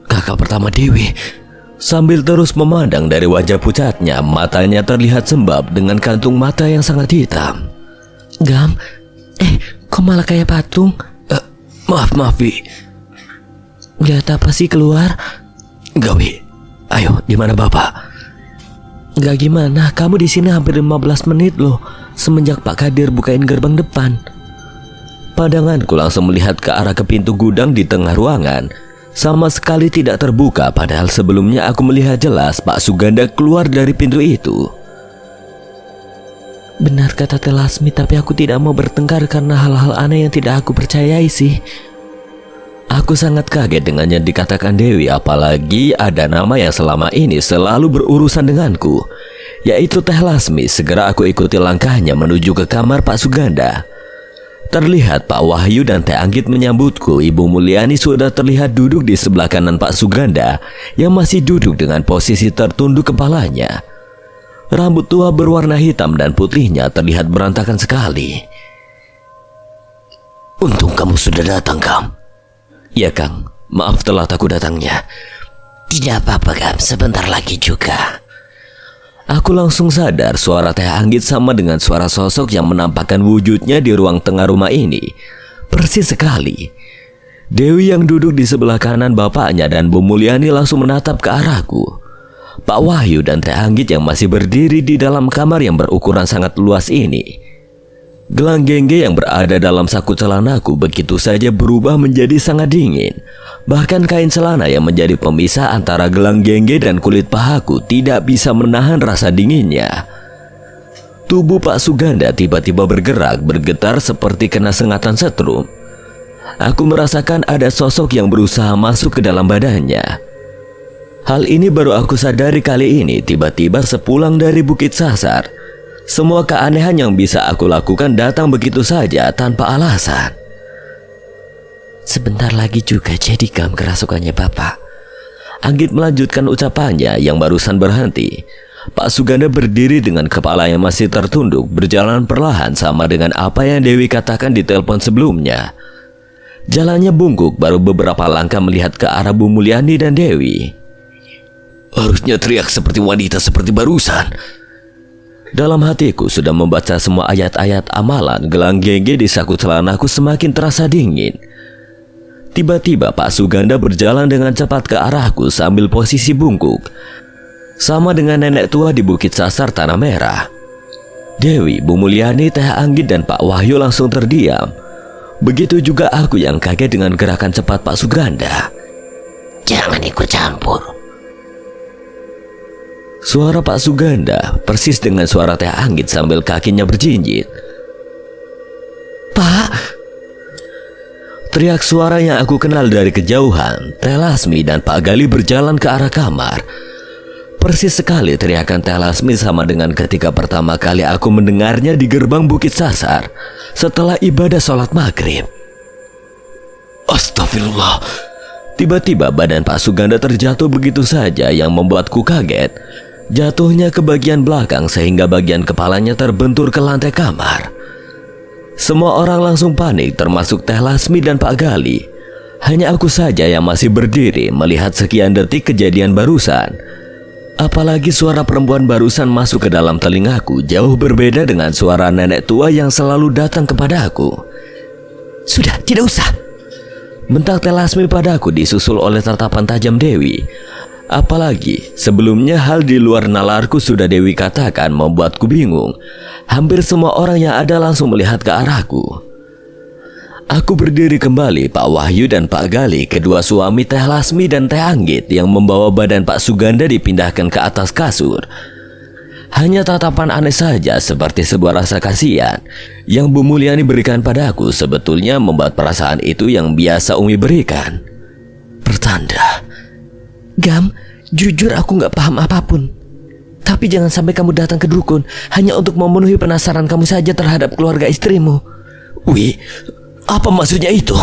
kakak pertama Dewi? Sambil terus memandang dari wajah pucatnya, matanya terlihat sembab dengan kantung mata yang sangat hitam. Gam, kok malah kayak patung? Maaf Vi. Lihat apa sih keluar? Gawi, ayo, di mana Bapak? Gak gimana, kamu di sini hampir 15 menit loh, semenjak Pak Kadir bukain gerbang depan. Pandanganku langsung melihat ke arah ke pintu gudang di tengah ruangan. Sama sekali tidak terbuka, padahal sebelumnya aku melihat jelas Pak Suganda keluar dari pintu itu. Benar kata Teh Lasmi, tapi aku tidak mau bertengkar karena hal-hal aneh yang tidak aku percayai sih. Aku sangat kaget dengan yang dikatakan Dewi, apalagi ada nama yang selama ini selalu berurusan denganku, yaitu Teh Lasmi. Segera aku ikuti langkahnya menuju ke kamar Pak Suganda. Terlihat Pak Wahyu dan Teh Anggit menyambutku. Ibu Mulyani sudah terlihat duduk di sebelah kanan Pak Suganda yang masih duduk dengan posisi tertunduk kepalanya. Rambut tua berwarna hitam dan putihnya terlihat berantakan sekali. Untung kamu sudah datang, Gam. Ya Kang, maaf telat aku datangnya. Tidak apa-apa, Gam, sebentar lagi juga. Aku langsung sadar suara Teh Anggit sama dengan suara sosok yang menampakkan wujudnya di ruang tengah rumah ini. Persis sekali. Dewi yang duduk di sebelah kanan bapaknya dan Bu Mulyani langsung menatap ke arahku. Pak Wahyu dan Teh Anggit yang masih berdiri di dalam kamar yang berukuran sangat luas ini. Gelang gengge yang berada dalam saku celanaku begitu saja berubah menjadi sangat dingin. Bahkan kain celana yang menjadi pemisah antara gelang gengge dan kulit pahaku tidak bisa menahan rasa dinginnya. Tubuh Pak Suganda tiba-tiba bergerak, bergetar seperti kena sengatan setrum. Aku merasakan ada sosok yang berusaha masuk ke dalam badannya. Hal ini baru aku sadari kali ini, tiba-tiba sepulang dari Bukit Sasar. Semua keanehan yang bisa aku lakukan datang begitu saja tanpa alasan. Sebentar lagi juga jadi Gam kerasukannya Bapak. Anggit melanjutkan ucapannya yang barusan berhenti. Pak Suganda berdiri dengan kepala yang masih tertunduk, berjalan perlahan sama dengan apa yang Dewi katakan di telepon sebelumnya. Jalannya bungkuk, baru beberapa langkah melihat ke arah Bu Mulyani dan Dewi. Harusnya teriak seperti wanita seperti barusan. Dalam hatiku sudah membaca semua ayat-ayat amalan. Gelang gengge di saku celanaku semakin terasa dingin. Tiba-tiba Pak Suganda berjalan dengan cepat ke arahku sambil posisi bungkuk, sama dengan nenek tua di Bukit Sasar Tanah Merah. Dewi, Bu Mulyani, Teh Anggit dan Pak Wahyu langsung terdiam. Begitu juga aku yang kaget dengan gerakan cepat Pak Suganda. Jangan ikut campur. Suara Pak Suganda persis dengan suara Teh Anggit sambil kakinya berjinjit. Pak! Teriak suara yang aku kenal dari kejauhan. Teh Lasmi dan Pak Gali berjalan ke arah kamar. Persis sekali teriakan Teh Lasmi sama dengan ketika pertama kali aku mendengarnya di gerbang Bukit Sasar setelah ibadah sholat maghrib. Astagfirullah. Tiba-tiba badan Pak Suganda terjatuh begitu saja yang membuatku kaget. Jatuhnya ke bagian belakang sehingga bagian kepalanya terbentur ke lantai kamar. Semua orang langsung panik, termasuk Teh Lasmi dan Pak Gali. Hanya aku saja yang masih berdiri melihat sekian detik kejadian barusan. Apalagi suara perempuan barusan masuk ke dalam telingaku jauh berbeda dengan suara nenek tua yang selalu datang kepada aku. Sudah, tidak usah. Bentak Teh Lasmi padaku disusul oleh tatapan tajam Dewi. Apalagi sebelumnya hal di luar nalarku sudah Dewi katakan membuatku bingung. Hampir semua orang yang ada langsung melihat ke arahku. Aku berdiri kembali. Pak Wahyu dan Pak Gali, kedua suami Teh Lasmi dan Teh Anggit yang membawa badan Pak Suganda dipindahkan ke atas kasur. Hanya tatapan aneh saja seperti sebuah rasa kasihan yang Bu Mulyani berikan padaku sebetulnya membuat perasaan itu yang biasa Umi berikan. Pertanda. Gam, jujur aku gak paham apapun. Tapi jangan sampai kamu datang ke dukun hanya untuk memenuhi penasaran kamu saja terhadap keluarga istrimu. Wi, apa maksudnya itu?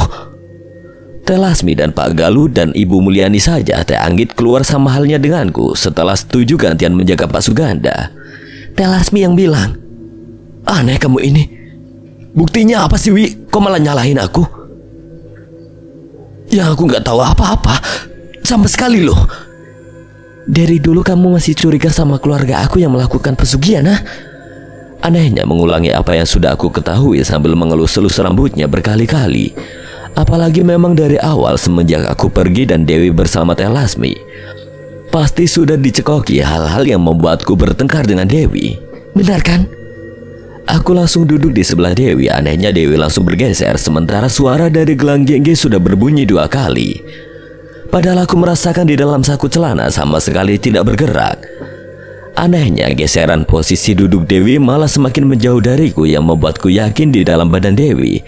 Teh Lasmi dan Pak Galuh dan Ibu Mulyani saja Teh Anggit keluar sama halnya denganku setelah setuju gantian menjaga Pak Suganda. Teh Lasmi yang bilang. Aneh kamu ini. Buktinya apa sih, Wi? Kok malah nyalahin aku? Ya aku gak tahu apa-apa. Sama sekali loh. Dari dulu kamu masih curiga sama keluarga aku yang melakukan pesugihan, ah? Anehnya mengulangi apa yang sudah aku ketahui sambil mengelus-elus rambutnya berkali-kali. Apalagi memang dari awal semenjak aku pergi dan Dewi bersama Teh Lasmi, pasti sudah dicekoki hal-hal yang membuatku bertengkar dengan Dewi. Benar kan? Aku langsung duduk di sebelah Dewi. Anehnya Dewi langsung bergeser sementara suara dari gelang jengge sudah berbunyi 2 kali. Padahal aku merasakan di dalam saku celana sama sekali tidak bergerak. Anehnya geseran posisi duduk Dewi malah semakin menjauh dariku yang membuatku yakin di dalam badan Dewi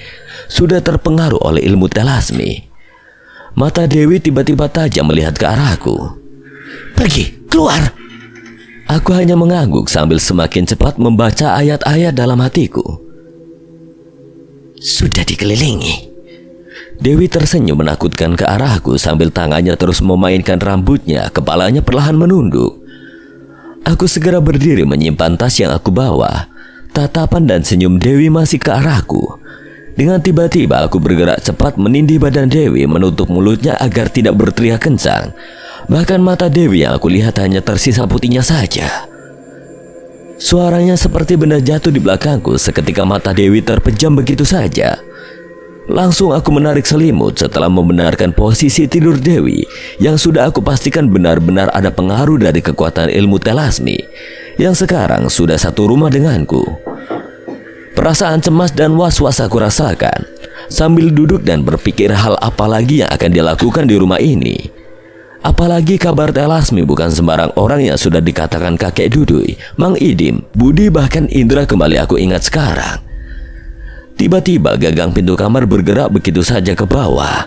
sudah terpengaruh oleh ilmu Teh Lasmi. Mata Dewi tiba-tiba tajam melihat ke arahku. Pergi, keluar. Aku hanya mengangguk sambil semakin cepat membaca ayat-ayat dalam hatiku. Sudah dikelilingi. Dewi tersenyum menakutkan ke arahku sambil tangannya terus memainkan rambutnya, kepalanya perlahan menunduk. Aku segera berdiri menyimpan tas yang aku bawa. Tatapan dan senyum Dewi masih ke arahku. Dengan tiba-tiba aku bergerak cepat menindih badan Dewi, menutup mulutnya agar tidak berteriak kencang. Bahkan mata Dewi yang aku lihat hanya tersisa putihnya saja. Suaranya seperti benda jatuh di belakangku seketika mata Dewi terpejam begitu saja. Langsung aku menarik selimut setelah membenarkan posisi tidur Dewi yang sudah aku pastikan benar-benar ada pengaruh dari kekuatan ilmu Teh Lasmi yang sekarang sudah satu rumah denganku. Perasaan cemas dan was-was aku rasakan sambil duduk dan berpikir hal apa lagi yang akan dilakukan di rumah ini. Apalagi kabar Teh Lasmi bukan sembarang orang yang sudah dikatakan kakek Dudui, Mang Idim, Budi bahkan Indra kembali aku ingat sekarang. Tiba-tiba gagang pintu kamar bergerak begitu saja ke bawah.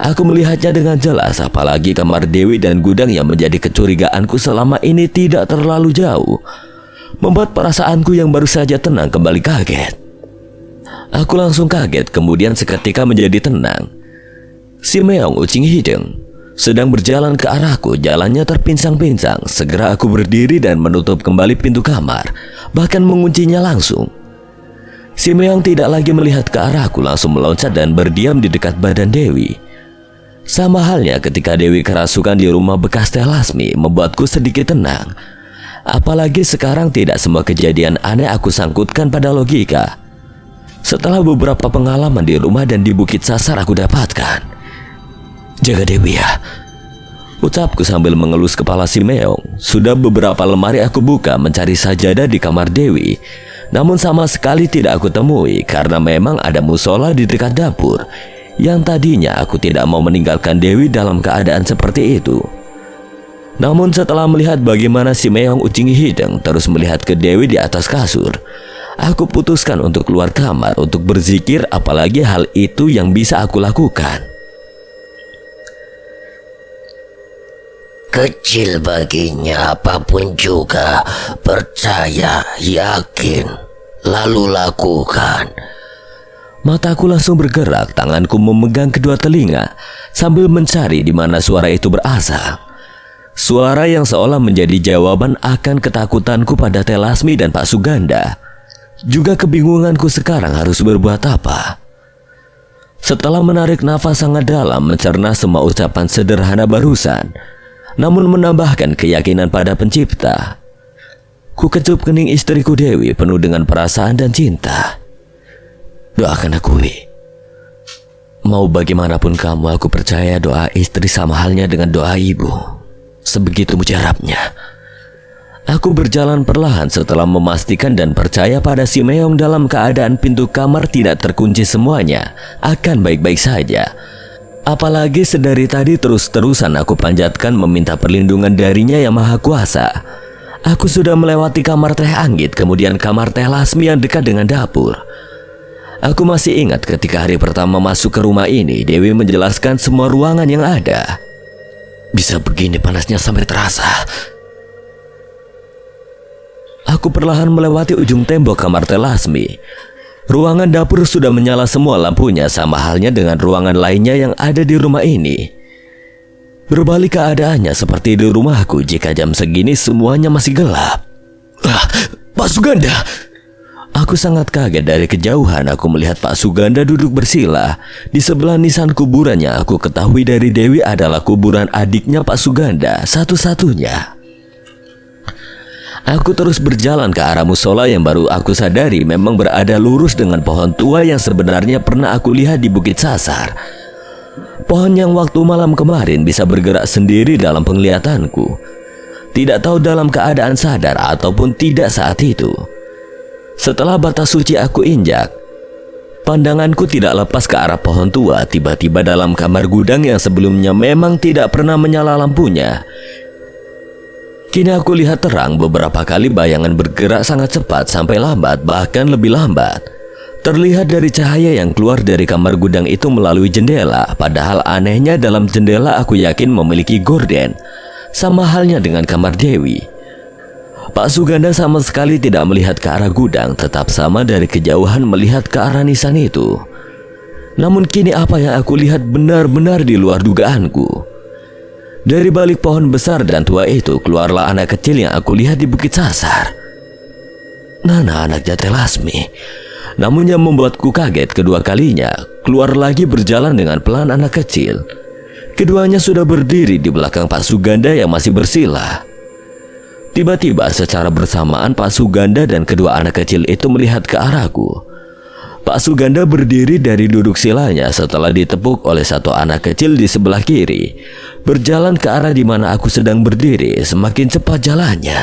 Aku melihatnya dengan jelas, apalagi kamar Dewi dan gudang yang menjadi kecurigaanku selama ini tidak terlalu jauh, membuat perasaanku yang baru saja tenang kembali kaget. Aku langsung kaget, kemudian seketika menjadi tenang. Si Meong Ucing Hideng sedang berjalan ke arahku, jalannya terpincang-pincang. Segera aku berdiri dan menutup kembali pintu kamar, bahkan menguncinya langsung. Si Meong tidak lagi melihat ke arahku, langsung meloncat dan berdiam di dekat badan Dewi. Sama halnya ketika Dewi kerasukan di rumah bekas Teh Lasmi membuatku sedikit tenang. Apalagi sekarang tidak semua kejadian aneh aku sangkutkan pada logika. Setelah beberapa pengalaman di rumah dan di Bukit Sasar aku dapatkan. Jaga Dewi ya, ucapku sambil mengelus kepala si Meong. Sudah beberapa lemari aku buka mencari sajadah di kamar Dewi, namun sama sekali tidak aku temui karena memang ada musola di dekat dapur yang tadinya aku tidak mau meninggalkan Dewi dalam keadaan seperti itu. Namun setelah melihat bagaimana si Meong Ucing Hideng terus melihat ke Dewi di atas kasur, aku putuskan untuk keluar kamar untuk berzikir, apalagi hal itu yang bisa aku lakukan. Kecil baginya apapun juga, percaya, yakin, lalu lakukan. Mataku langsung bergerak, tanganku memegang kedua telinga sambil mencari di mana suara itu berasal. Suara yang seolah menjadi jawaban akan ketakutanku pada Teh Lasmi dan Pak Suganda. Juga kebingunganku sekarang harus berbuat apa. Setelah menarik nafas sangat dalam mencerna semua ucapan sederhana barusan, namun menambahkan keyakinan pada pencipta, ku kecup kening istriku Dewi penuh dengan perasaan dan cinta. Doakan aku, Wi. Mau bagaimanapun kamu, aku percaya doa istri sama halnya dengan doa ibu. Sebegitu mujarabnya. Aku berjalan perlahan setelah memastikan dan percaya pada si Meong dalam keadaan pintu kamar tidak terkunci semuanya akan baik-baik saja. Apalagi sedari tadi terus-terusan aku panjatkan meminta perlindungan darinya yang maha kuasa. Aku sudah melewati kamar teh Anggit, kemudian kamar teh Lasmi yang dekat dengan dapur. Aku masih ingat ketika hari pertama masuk ke rumah ini, Dewi menjelaskan semua ruangan yang ada. Bisa begini panasnya sampai terasa. Aku perlahan melewati ujung tembok kamar teh Lasmi. Ruangan dapur sudah menyala semua lampunya, sama halnya dengan ruangan lainnya yang ada di rumah ini. Berbalik keadaannya seperti di rumahku jika jam segini semuanya masih gelap. Pak Suganda! Aku sangat kaget. Dari kejauhan aku melihat Pak Suganda duduk bersila. Di sebelah nisan kuburannya aku ketahui dari Dewi adalah kuburan adiknya Pak Suganda, satu-satunya. Aku terus berjalan ke arah musola yang baru aku sadari memang berada lurus dengan pohon tua yang sebenarnya pernah aku lihat di Bukit Sasar. Pohon yang waktu malam kemarin bisa bergerak sendiri dalam penglihatanku. Tidak tahu dalam keadaan sadar ataupun tidak saat itu. Setelah batas suci aku injak, pandanganku tidak lepas ke arah pohon tua. Tiba-tiba dalam kamar gudang yang sebelumnya memang tidak pernah menyala lampunya, kini aku lihat terang. Beberapa kali bayangan bergerak sangat cepat sampai lambat, bahkan lebih lambat. Terlihat dari cahaya yang keluar dari kamar gudang itu melalui jendela. Padahal anehnya dalam jendela aku yakin memiliki gorden. Sama halnya dengan kamar Dewi. Pak Suganda sama sekali tidak melihat ke arah gudang, tetap sama dari kejauhan melihat ke arah nisan itu. Namun kini apa yang aku lihat benar-benar di luar dugaanku. Dari balik pohon besar dan tua itu keluarlah anak kecil yang aku lihat di Bukit Sasar. Nana, anaknya teh Lasmi. Namun yang membuatku kaget kedua kalinya, keluar lagi berjalan dengan pelan anak kecil. Keduanya sudah berdiri di belakang Pak Suganda yang masih bersila. Tiba-tiba secara bersamaan Pak Suganda dan kedua anak kecil itu melihat ke arahku. Pak Suganda berdiri dari duduk silanya setelah ditepuk oleh satu anak kecil di sebelah kiri. Berjalan ke arah di mana aku sedang berdiri, semakin cepat jalannya.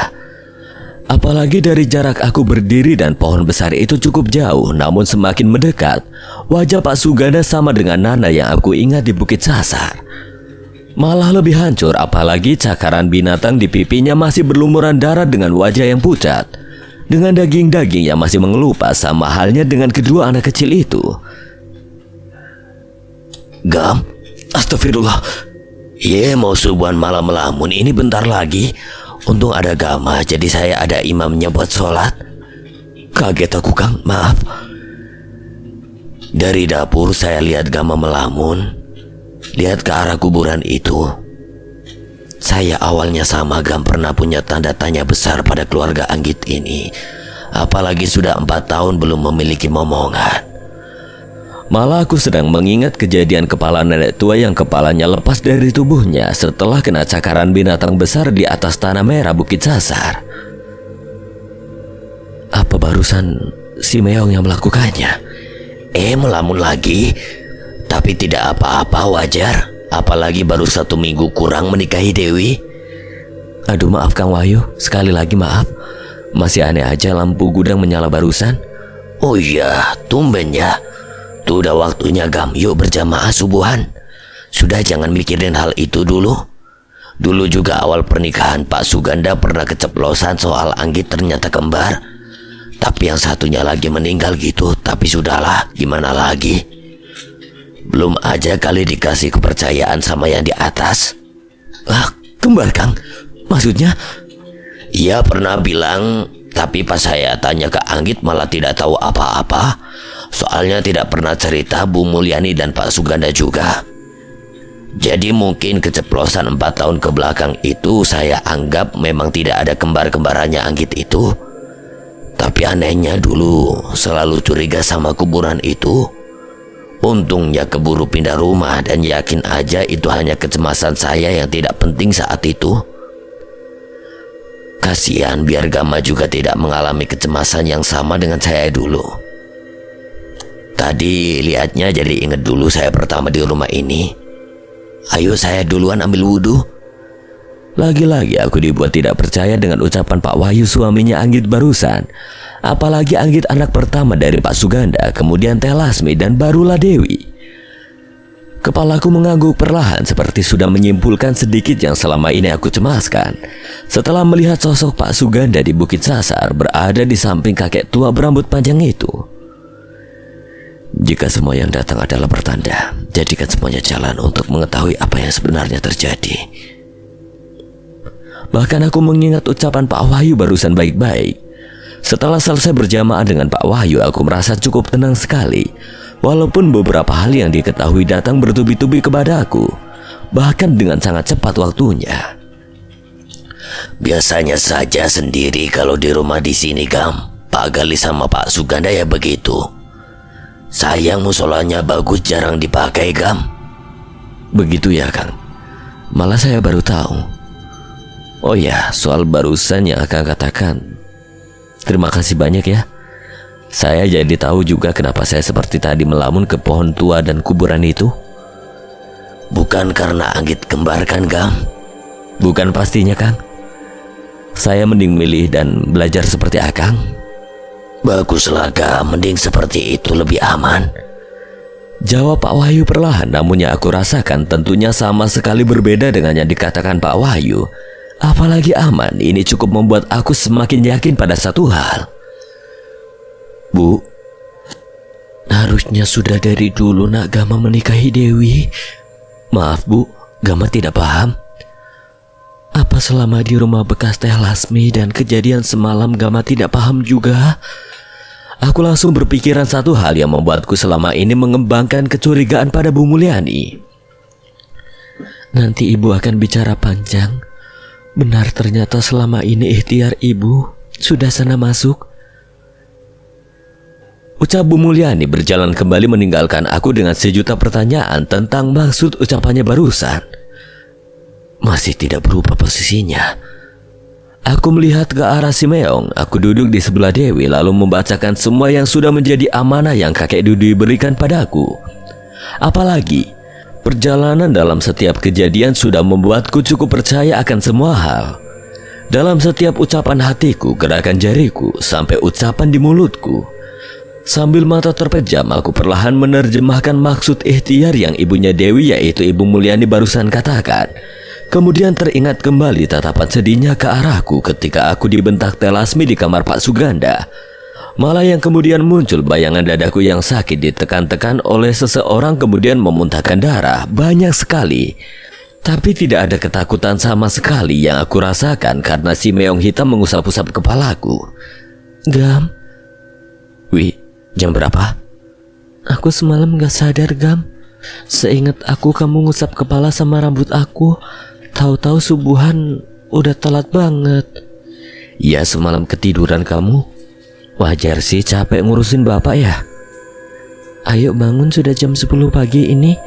Apalagi dari jarak aku berdiri dan pohon besar itu cukup jauh, namun semakin mendekat, wajah Pak Suganda sama dengan Nana yang aku ingat di Bukit Sasar. Malah lebih hancur, apalagi cakaran binatang di pipinya masih berlumuran darah dengan wajah yang pucat, dengan daging-daging yang masih mengelupas, sama halnya dengan kedua anak kecil itu. Gam, astagfirullah. Ye, mau subuhan malam melamun ini bentar lagi. Untung ada Gama, jadi saya ada imamnya buat sholat. Kaget aku, Kang, maaf. Dari dapur saya lihat Gama melamun, lihat ke arah kuburan itu. Saya awalnya sama Gam pernah punya tanda tanya besar pada keluarga Anggit ini. Apalagi sudah 4 tahun belum memiliki momongan. Malah aku sedang mengingat kejadian kepala nenek tua yang kepalanya lepas dari tubuhnya setelah kena cakaran binatang besar di atas tanah merah Bukit Sasar. Apa barusan si Meong yang melakukannya? Melamun lagi? Tapi tidak apa-apa, wajar. Apalagi baru 1 minggu kurang menikahi Dewi. Aduh, maaf Kang Wahyu, sekali lagi maaf. Masih aneh aja lampu gudang menyala barusan. Oh iya, tumben ya. Tuh udah waktunya Gam, yuk berjamaah subuhan. Sudah, jangan mikirin hal itu dulu. Dulu juga awal pernikahan Pak Suganda pernah keceplosan soal Anggit ternyata kembar. Tapi yang satunya lagi meninggal gitu. Tapi sudahlah, gimana lagi. Belum aja kali dikasih kepercayaan sama yang di atas. Kembar Kang? Maksudnya? Iya pernah bilang, tapi pas saya tanya ke Anggit malah tidak tahu apa-apa. Soalnya tidak pernah cerita Bu Mulyani dan Pak Suganda juga. Jadi mungkin keceplosan 4 tahun ke belakang itu saya anggap memang tidak ada kembar-kembarannya Anggit itu. Tapi anehnya dulu selalu curiga sama kuburan itu. Untungnya keburu pindah rumah dan yakin aja itu hanya kecemasan saya yang tidak penting saat itu. Kasihan biar Gama juga tidak mengalami kecemasan yang sama dengan saya dulu. Tadi lihatnya jadi inget dulu saya pertama di rumah ini. Ayo saya duluan ambil wudhu. Lagi-lagi aku dibuat tidak percaya dengan ucapan Pak Wahyu suaminya Anggit barusan. Apalagi Anggit anak pertama dari Pak Suganda, kemudian Teh Lasmi, dan barulah Dewi. Kepalaku mengangguk perlahan seperti sudah menyimpulkan sedikit yang selama ini aku cemaskan. Setelah melihat sosok Pak Suganda di Bukit Sasar berada di samping kakek tua berambut panjang itu. Jika semua yang datang adalah pertanda, jadikan semuanya jalan untuk mengetahui apa yang sebenarnya terjadi. Bahkan aku mengingat ucapan Pak Wahyu barusan baik-baik. Setelah selesai berjamaah dengan Pak Wahyu, aku merasa cukup tenang sekali. Walaupun beberapa hal yang diketahui datang bertubi-tubi kepada aku, bahkan dengan sangat cepat waktunya. Biasanya saja sendiri kalau di rumah di sini, Gam. Pak Gali sama Pak Suganda ya begitu. Sayang musolanya bagus, jarang dipakai, Gam. Begitu ya, Kang. Malah saya baru tahu. Oh ya, soal barusan yang Kang katakan. Terima kasih banyak ya. Saya jadi tahu juga kenapa saya seperti tadi melamun ke pohon tua dan kuburan itu. Bukan karena Anggit kembar kan, Gam? Bukan pastinya, Kang. Saya mending milih dan belajar seperti Akang. Baguslah, Gam. Mending seperti itu, lebih aman. Jawab Pak Wahyu perlahan, namun yang aku rasakan tentunya sama sekali berbeda dengan yang dikatakan Pak Wahyu. Apalagi aman, ini cukup membuat aku semakin yakin pada satu hal. Bu, harusnya sudah dari dulu Nak Gama menikahi Dewi. Maaf Bu, Gama tidak paham. Apa selama di rumah bekas Teh Lasmi dan kejadian semalam Gama tidak paham juga? Aku langsung berpikiran satu hal yang membuatku selama ini mengembangkan kecurigaan pada Bu Mulyani. Nanti Ibu akan bicara panjang. Benar ternyata selama ini ikhtiar Ibu sudah sana masuk. Ucap Bu Mulyani berjalan kembali meninggalkan aku dengan sejuta pertanyaan tentang maksud ucapannya barusan. Masih tidak berubah posisinya. Aku melihat ke arah si Meong. Aku duduk di sebelah Dewi lalu membacakan semua yang sudah menjadi amanah yang kakek Dudi berikan padaku. Apalagi, perjalanan dalam setiap kejadian sudah membuatku cukup percaya akan semua hal. Dalam setiap ucapan hatiku, gerakan jariku, sampai ucapan di mulutku. Sambil mata terpejam, aku perlahan menerjemahkan maksud ikhtiar yang ibunya Dewi yaitu Ibu Mulyani barusan katakan. Kemudian teringat kembali tatapan sedihnya ke arahku ketika aku dibentak Teh Lasmi di kamar Pak Suganda. Malah yang kemudian muncul bayangan dadaku yang sakit ditekan-tekan oleh seseorang kemudian memuntahkan darah banyak sekali. Tapi tidak ada ketakutan sama sekali yang aku rasakan karena si Meong hitam mengusap-usap kepalaku. Gam, Wi, jam berapa? Aku semalam gak sadar, Gam. Seingat aku kamu ngusap kepala sama rambut aku. Tahu-tahu subuhan udah telat banget. Ya semalam ketiduran kamu. Wajar sih capek ngurusin bapak ya. Ayo bangun, sudah jam 10 pagi ini.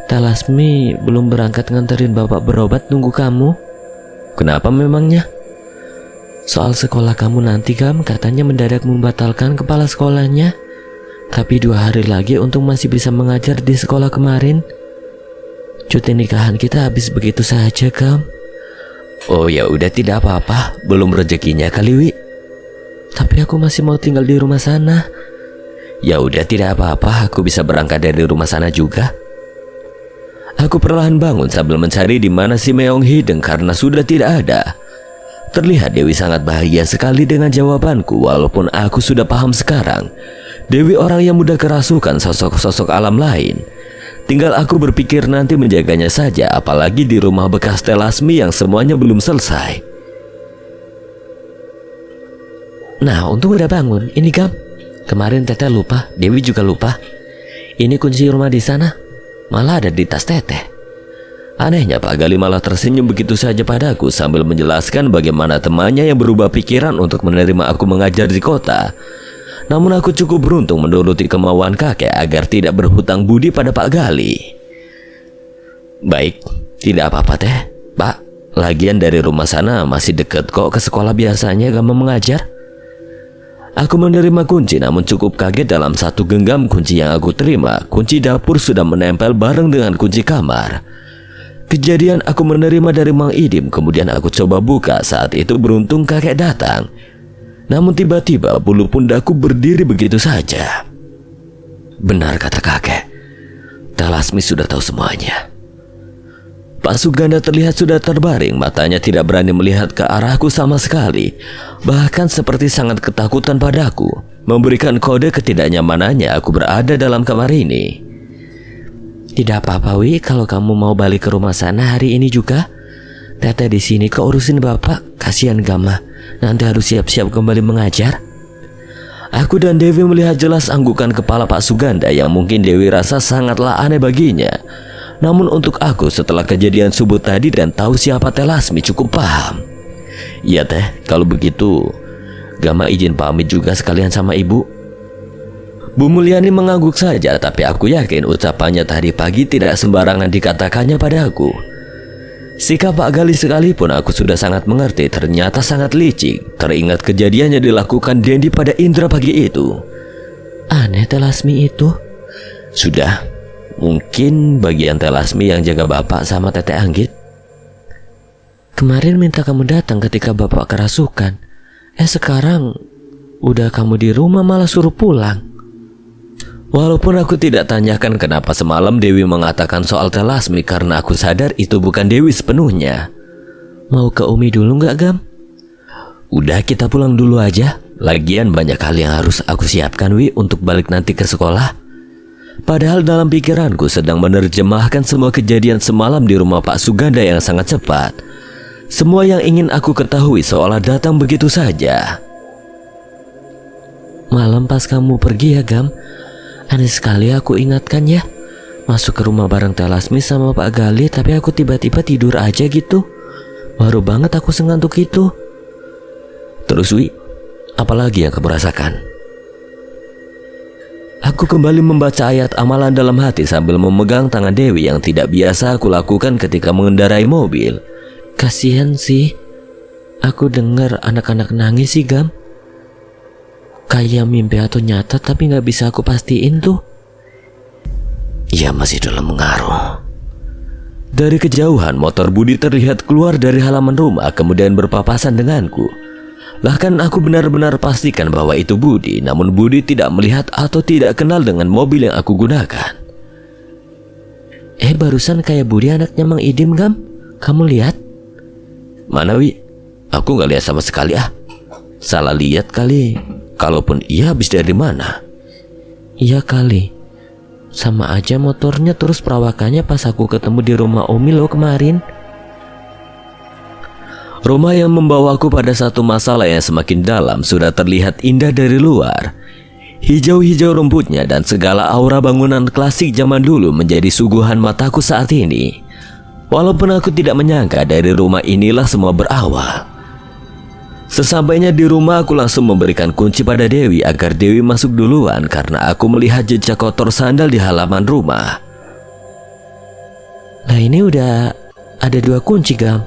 Teh Lasmi belum berangkat nganterin bapak berobat, nunggu kamu. Kenapa memangnya? Soal sekolah kamu nanti, Gam, katanya mendadak membatalkan kepala sekolahnya. Tapi 2 hari lagi untung masih bisa mengajar di sekolah kemarin. Cuti nikahan kita habis begitu saja, Gam. Oh ya udah, tidak apa-apa, belum rezekinya kali, Wi. Tapi aku masih mau tinggal di rumah sana. Ya udah, tidak apa-apa, aku bisa berangkat dari rumah sana juga. Aku perlahan bangun sambil mencari di mana si Meong Hideng karena sudah tidak ada. Terlihat Dewi sangat bahagia sekali dengan jawabanku walaupun aku sudah paham sekarang. Dewi orang yang mudah kerasukan sosok-sosok alam lain. Tinggal aku berpikir nanti menjaganya saja, apalagi di rumah bekas Teh Lasmi yang semuanya belum selesai. Nah, untung udah bangun. Ini, Gam. Kemarin Teteh lupa, Dewi juga lupa. Ini kunci rumah di sana. Malah ada di tas Teteh. Anehnya Pak Gali malah tersenyum begitu saja padaku sambil menjelaskan bagaimana temannya yang berubah pikiran untuk menerima aku mengajar di kota. Namun aku cukup beruntung menuruti kemauan kakek agar tidak berhutang budi pada Pak Gali. Baik, tidak apa-apa Teh. Pak, lagian dari rumah sana masih dekat kok ke sekolah biasanya Gama mengajar. Aku menerima kunci namun cukup kaget dalam satu genggam kunci yang aku terima. Kunci dapur sudah menempel bareng dengan kunci kamar. Kejadian aku menerima dari Mang Idim, kemudian aku coba buka. Saat itu beruntung kakek datang. Namun tiba-tiba bulu pundakku berdiri begitu saja. Benar kata kakek, Teh Lasmi sudah tahu semuanya. Pak Suganda terlihat sudah terbaring, matanya tidak berani melihat ke arahku sama sekali. Bahkan seperti sangat ketakutan padaku, memberikan kode ketidaknyamanannya aku berada dalam kamar ini. Tidak apa-apa Wi, kalau kamu mau balik ke rumah sana hari ini juga. Teteh di sini kok urusin bapak, kasihan Gama. Nanti harus siap-siap kembali mengajar. Aku dan Dewi melihat jelas anggukan kepala Pak Suganda yang mungkin Dewi rasa sangatlah aneh baginya. Namun untuk aku setelah kejadian subuh tadi dan tahu siapa Teh Lasmi cukup paham. Iya Teh, kalau begitu Gama izin pamit juga sekalian sama ibu. Bu Mulyani mengangguk saja, tapi aku yakin ucapannya tadi pagi tidak sembarangan dikatakannya padaku. Sikap Pak Gali sekalipun aku sudah sangat mengerti, ternyata sangat licik. Teringat kejadiannya dilakukan Dendi pada Indra pagi itu. Aneh Teh Lasmi itu. Sudah, mungkin bagian Teh Lasmi yang jaga bapak sama Teteh Anggit. Kemarin minta kamu datang ketika bapak kerasukan. Sekarang udah kamu di rumah malah suruh pulang. Walaupun aku tidak tanyakan kenapa semalam Dewi mengatakan soal Teh Lasmi, karena aku sadar itu bukan Dewi sepenuhnya. Mau ke Umi dulu nggak Gam? Udah, kita pulang dulu aja. Lagian banyak hal yang harus aku siapkan Wi untuk balik nanti ke sekolah. Padahal dalam pikiranku sedang menerjemahkan semua kejadian semalam di rumah Pak Suganda yang sangat cepat. Semua yang ingin aku ketahui seolah datang begitu saja. Malam pas kamu pergi ya Gam, aneh sekali aku ingatkan ya. Masuk ke rumah bareng Teh Lasmi sama Pak Gali, tapi aku tiba-tiba tidur aja gitu. Baru banget aku sengantuk itu. Terus Wi, apalagi yang kamu rasakan? Aku kembali membaca ayat amalan dalam hati sambil memegang tangan Dewi yang tidak biasa aku lakukan ketika mengendarai mobil. Kasihan sih, aku dengar anak-anak nangis sih Gam. Kayak mimpi atau nyata, tapi gak bisa aku pastiin tuh. Ia masih dalam pengaruh. Dari kejauhan motor Budi terlihat keluar dari halaman rumah kemudian berpapasan denganku. Bahkan aku benar-benar pastikan bahwa itu Budi, namun Budi tidak melihat atau tidak kenal dengan mobil yang aku gunakan. Barusan kayak Budi anaknya Mang Idim Gam. Kamu lihat? Mana Wi? Aku gak lihat sama sekali ah. Salah lihat kali. Kalaupun iya, habis dari mana? Iya kali. Sama aja motornya, terus perawakannya pas aku ketemu di rumah Omi lo kemarin. Rumah yang membawaku pada satu masalah yang semakin dalam sudah terlihat indah dari luar. Hijau-hijau rumputnya dan segala aura bangunan klasik zaman dulu menjadi suguhan mataku saat ini. Walaupun aku tidak menyangka dari rumah inilah semua berawal. Sesampainya di rumah aku langsung memberikan kunci pada Dewi agar Dewi masuk duluan karena aku melihat jejak kotor sandal di halaman rumah. Nah ini udah ada 2 kunci Gam.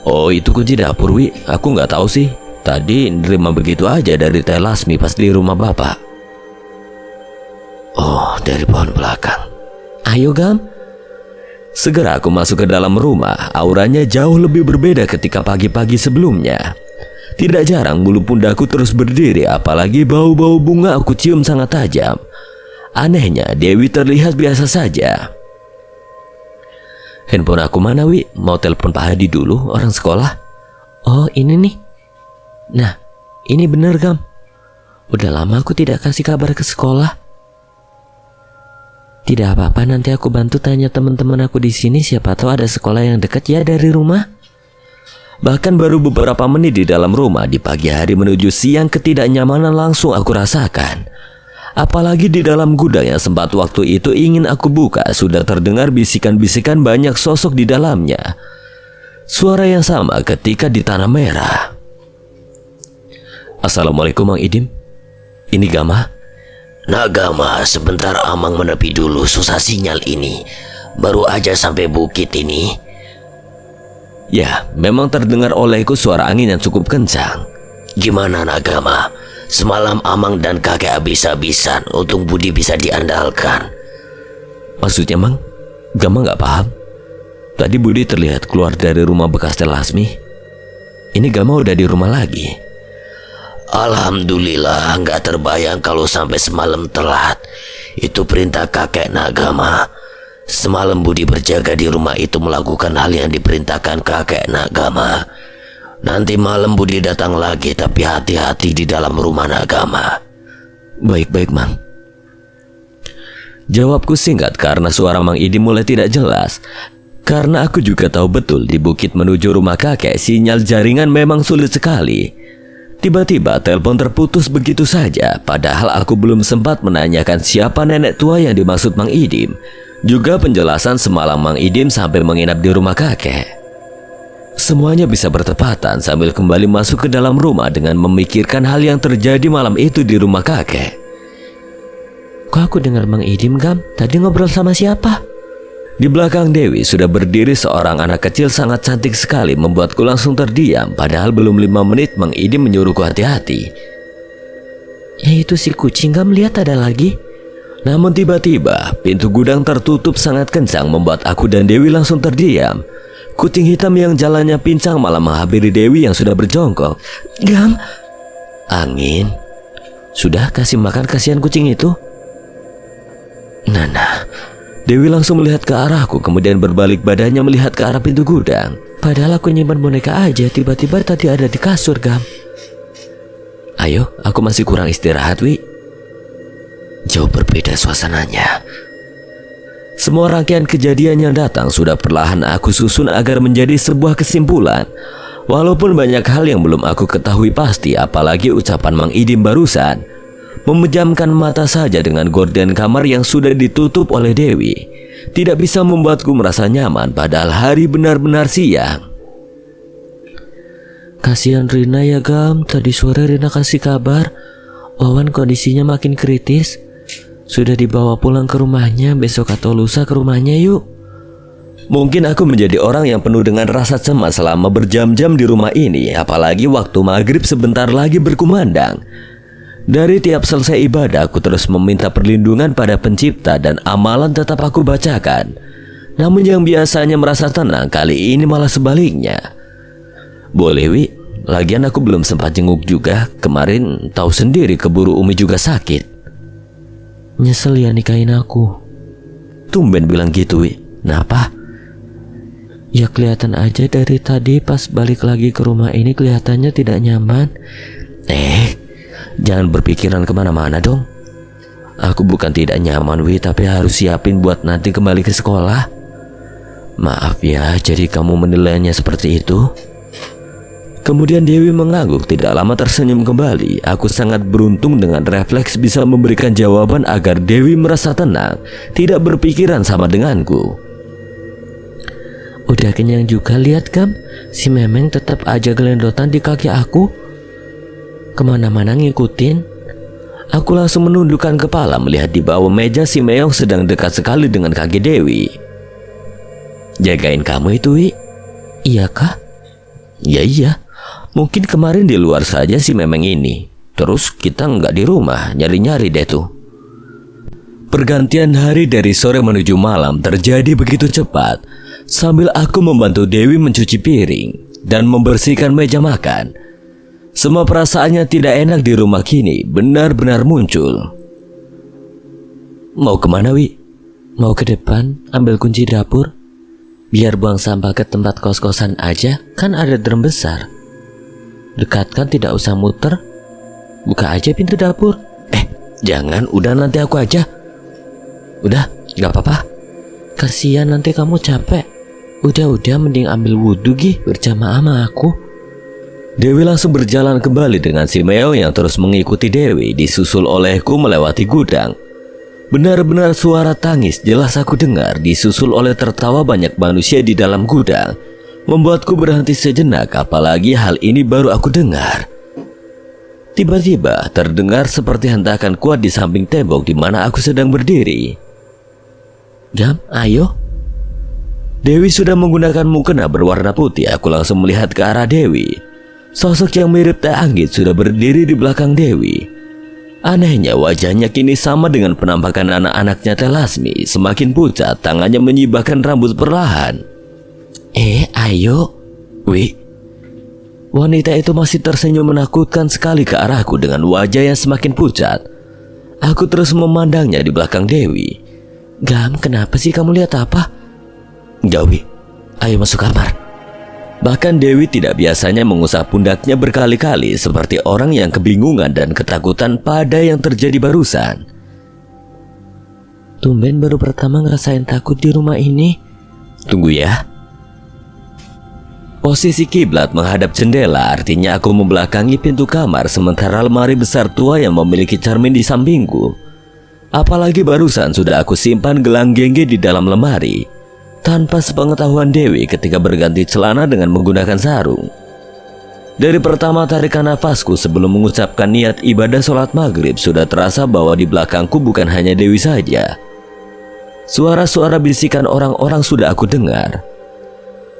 Oh itu kunci dapur Wi, aku nggak tahu sih. Tadi nerima begitu aja dari Teh Lasmi pas di rumah bapak. Oh, dari pohon belakang. Ayo Gam. Segera aku masuk ke dalam rumah. Auranya jauh lebih berbeda ketika pagi-pagi sebelumnya. Tidak jarang bulu pundakku terus berdiri, apalagi bau-bau bunga aku cium sangat tajam. Anehnya Dewi terlihat biasa saja. Handphone aku mana Wi? Mau telepon Pak Hadi dulu, orang sekolah. Oh ini nih. Nah ini bener Gam. Udah lama aku tidak kasih kabar ke sekolah. Tidak apa-apa, nanti aku bantu tanya teman-teman aku di sini, siapa tahu ada sekolah yang dekat ya dari rumah. Bahkan baru beberapa menit di dalam rumah, di pagi hari menuju siang, ketidaknyamanan langsung aku rasakan. Apalagi di dalam gudang yang sempat waktu itu ingin aku buka, sudah terdengar bisikan-bisikan banyak sosok di dalamnya. Suara yang sama ketika di Tanah Merah. Assalamualaikum Mang Idim. Ini Gama. Nak Gama, sebentar Amang menepi dulu, susah sinyal ini. Baru aja sampai bukit ini. Ya, memang terdengar olehku suara angin yang cukup kencang. Gimana Nak Gama? Semalam Amang dan kakek habis-habisan, untung Budi bisa diandalkan. Maksudnya Mang? Gama gak paham. Tadi Budi terlihat keluar dari rumah bekas Telasmi. Ini Gama udah di rumah lagi. Alhamdulillah, nggak terbayang kalau sampai semalam telat. Itu perintah kakek Nagama. Semalam Budi berjaga di rumah itu melakukan hal yang diperintahkan kakek Nagama. Nanti malam Budi datang lagi, tapi hati-hati di dalam rumah Nagama. Baik-baik, Mang. Jawabku singkat karena suara Mang Idim mulai tidak jelas. Karena aku juga tahu betul di bukit menuju rumah kakek sinyal jaringan memang sulit sekali. Tiba-tiba telepon terputus begitu saja, padahal aku belum sempat menanyakan siapa nenek tua yang dimaksud Mang Idim. Juga penjelasan semalam Mang Idim sampai menginap di rumah kakek. Semuanya bisa bertepatan sambil kembali masuk ke dalam rumah dengan memikirkan hal yang terjadi malam itu di rumah kakek. Kok aku dengar Mang Idim, Gam? Tadi ngobrol sama siapa? Di belakang Dewi sudah berdiri seorang anak kecil sangat cantik sekali, membuatku langsung terdiam. Padahal belum 5 menit Mang Idim menyuruhku hati-hati. Ya itu si kucing, Gam, lihat ada lagi. Namun tiba-tiba pintu gudang tertutup sangat kencang membuat aku dan Dewi langsung terdiam. Kucing hitam yang jalannya pincang malah menghampiri Dewi yang sudah berjongkok. Gam, Angin, sudah kasih makan kasihan kucing itu? Nana. Dewi langsung melihat ke arahku, kemudian berbalik badannya melihat ke arah pintu gudang. Padahal aku nyimpan boneka aja, tiba-tiba tadi ada di kasur, Gam. Ayo, aku masih kurang istirahat, Wi. Jauh berbeda suasananya. Semua rangkaian kejadian yang datang sudah perlahan aku susun agar menjadi sebuah kesimpulan. Walaupun banyak hal yang belum aku ketahui pasti, apalagi ucapan Mang Idim barusan. Memejamkan mata saja dengan gorden kamar yang sudah ditutup oleh Dewi tidak bisa membuatku merasa nyaman, padahal hari benar-benar siang. Kasihan Rina ya, Gam. Tadi sore Rina kasih kabar Wawan kondisinya makin kritis. Sudah dibawa pulang ke rumahnya, besok atau lusa ke rumahnya yuk. Mungkin aku menjadi orang yang penuh dengan rasa cemas selama berjam-jam di rumah ini, apalagi waktu maghrib sebentar lagi berkumandang. Dari tiap selesai ibadah, aku terus meminta perlindungan pada Pencipta dan amalan tetap aku bacakan. Namun yang biasanya merasa tenang, kali ini malah sebaliknya. Boleh, Wi. Lagian aku belum sempat jenguk juga. Kemarin tahu sendiri keburu Umi juga sakit. Nyesel ya nikahin aku. Tumben bilang gitu, Wi. Kenapa? Ya kelihatan aja dari tadi pas balik lagi ke rumah ini kelihatannya tidak nyaman. Jangan berpikiran kemana-mana dong. Aku bukan tidak nyaman, Wi, tapi harus siapin buat nanti kembali ke sekolah. Maaf ya, jadi kamu menilainya seperti itu. Kemudian Dewi mengangguk, tidak lama tersenyum kembali. Aku sangat beruntung dengan refleks bisa memberikan jawaban agar Dewi merasa tenang, tidak berpikiran sama denganku. Udah kenyang juga, lihat, Gam. Si Memeng tetap aja gelendotan di kaki aku. Kemana-mana ngikutin. Aku langsung menundukkan kepala melihat di bawah meja si Meong sedang dekat sekali dengan kaki Dewi. Jagain kamu itu, Wi? Iya kah? Ya iya. Mungkin kemarin di luar saja si Memeng ini. Terus kita nggak di rumah, nyari-nyari deh tuh. Pergantian hari dari sore menuju malam terjadi begitu cepat. Sambil aku membantu Dewi mencuci piring dan membersihkan meja makan, semua perasaannya tidak enak di rumah kini benar-benar muncul. Mau kemana, Wi? Mau ke depan, ambil kunci dapur. Biar buang sampah ke tempat kos-kosan aja, kan ada drum besar. Dekat kan, tidak usah muter. Buka aja pintu dapur. Jangan, udah nanti aku aja. Udah, gak apa-apa. Kasihan nanti kamu capek. Udah mending ambil wudhu Gi, berjamaah sama aku. Dewi langsung berjalan kembali dengan si Meo yang terus mengikuti Dewi, disusul olehku melewati gudang. Benar-benar suara tangis jelas aku dengar, disusul oleh tertawa banyak manusia di dalam gudang. Membuatku berhenti sejenak, apalagi hal ini baru aku dengar. Tiba-tiba terdengar seperti hentakan kuat di samping tembok di mana aku sedang berdiri. Gam, ayo. Dewi sudah menggunakan mukena berwarna putih. Aku langsung melihat ke arah Dewi. Sosok yang mirip Teh Anggit sudah berdiri di belakang Dewi. Anehnya wajahnya kini sama dengan penampakan anak-anaknya Teh Lasmi, semakin pucat, tangannya menyibakkan rambut perlahan. Ayo. Wi. Wanita itu masih tersenyum menakutkan sekali ke arahku dengan wajah yang semakin pucat. Aku terus memandangnya di belakang Dewi. Gam, kenapa sih kamu lihat apa? Enggak, Wi. Ayo masuk kamar. Bahkan Dewi tidak biasanya mengusap pundaknya berkali-kali seperti orang yang kebingungan dan ketakutan pada yang terjadi barusan. Tumben baru pertama ngerasain takut di rumah ini. Tunggu ya. Posisi kiblat menghadap jendela artinya aku membelakangi pintu kamar sementara lemari besar tua yang memiliki cermin di sampingku. Apalagi barusan sudah aku simpan gelang gengge di dalam lemari tanpa sepengetahuan Dewi ketika berganti celana dengan menggunakan sarung. Dari pertama tarikan nafasku sebelum mengucapkan niat ibadah sholat maghrib sudah terasa bahwa di belakangku bukan hanya Dewi saja. Suara-suara bisikan orang-orang sudah aku dengar.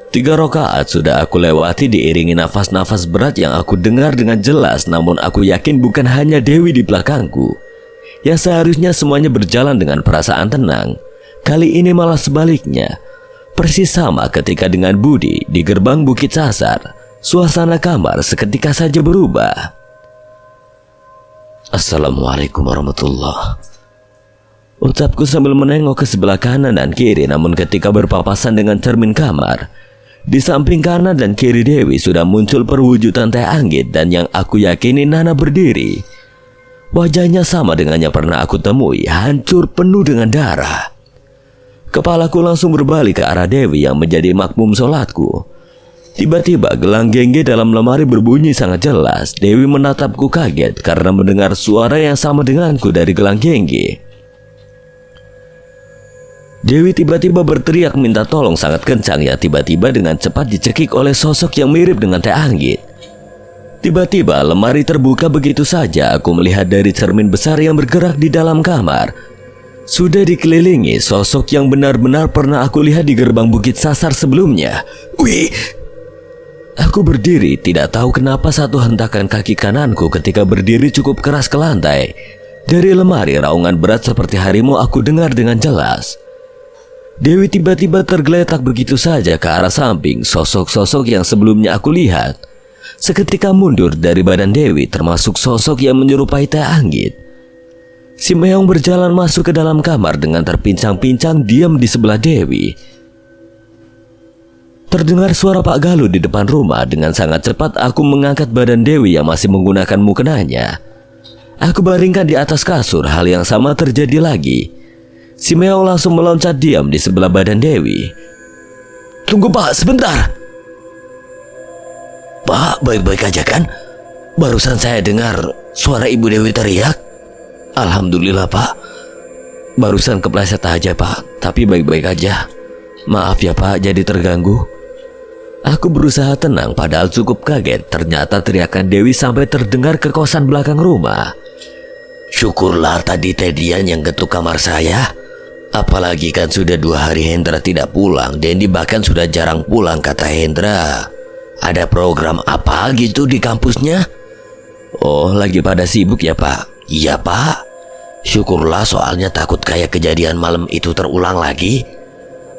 3 rakaat sudah aku lewati diiringi nafas-nafas berat yang aku dengar dengan jelas, namun aku yakin bukan hanya Dewi di belakangku. Yang seharusnya semuanya berjalan dengan perasaan tenang, kali ini malah sebaliknya. Persis sama ketika dengan Budi di gerbang Bukit Sasar, suasana kamar seketika saja berubah. Assalamualaikum warahmatullahi. Ucapku sambil menengok ke sebelah kanan dan kiri, namun ketika berpapasan dengan cermin kamar, di samping kanan dan kiri Dewi sudah muncul perwujudan Teh Anggit dan yang aku yakini Nana berdiri. Wajahnya sama dengan yang pernah aku temui, hancur penuh dengan darah. Kepalaku langsung berbalik ke arah Dewi yang menjadi makmum sholatku. Tiba-tiba gelang gengge dalam lemari berbunyi sangat jelas. Dewi menatapku kaget karena mendengar suara yang sama denganku dari gelang gengge. Dewi tiba-tiba berteriak minta tolong sangat kencang yang tiba-tiba dengan cepat dicekik oleh sosok yang mirip dengan Teh Anggit. Tiba-tiba lemari terbuka begitu saja. Aku melihat dari cermin besar yang bergerak di dalam kamar. Sudah dikelilingi sosok yang benar-benar pernah aku lihat di gerbang Bukit Sasar sebelumnya. Wih. Aku berdiri, tidak tahu kenapa satu hentakan kaki kananku ketika berdiri cukup keras ke lantai. Dari lemari raungan berat seperti harimau aku dengar dengan jelas. Dewi tiba-tiba tergeletak begitu saja ke arah samping. Sosok-sosok yang sebelumnya aku lihat seketika mundur dari badan Dewi, termasuk sosok yang menyerupai Teh Anggit. Si Meong berjalan masuk ke dalam kamar dengan terpincang-pincang diam di sebelah Dewi. Terdengar suara Pak Galuh di depan rumah. Dengan sangat cepat aku mengangkat badan Dewi yang masih menggunakan mukenanya. Aku baringkan di atas kasur. Hal yang sama terjadi lagi. Si Meong langsung meloncat diam di sebelah badan Dewi. Tunggu Pak, sebentar. Pak, baik-baik aja kan? Barusan saya dengar suara Ibu Dewi teriak. Alhamdulillah Pak. Barusan kepleset aja Pak, tapi baik-baik aja. Maaf ya Pak jadi terganggu. Aku berusaha tenang padahal cukup kaget. Ternyata teriakan Dewi sampai terdengar ke kosan belakang rumah. Syukurlah tadi Tedian yang ketuk kamar saya. Apalagi kan sudah 2 hari Hendra tidak pulang. Dendi bahkan sudah jarang pulang, kata Hendra. Ada program apa gitu di kampusnya? Oh, lagi pada sibuk ya Pak? Iya Pak. Syukurlah, soalnya takut kayak kejadian malam itu terulang lagi.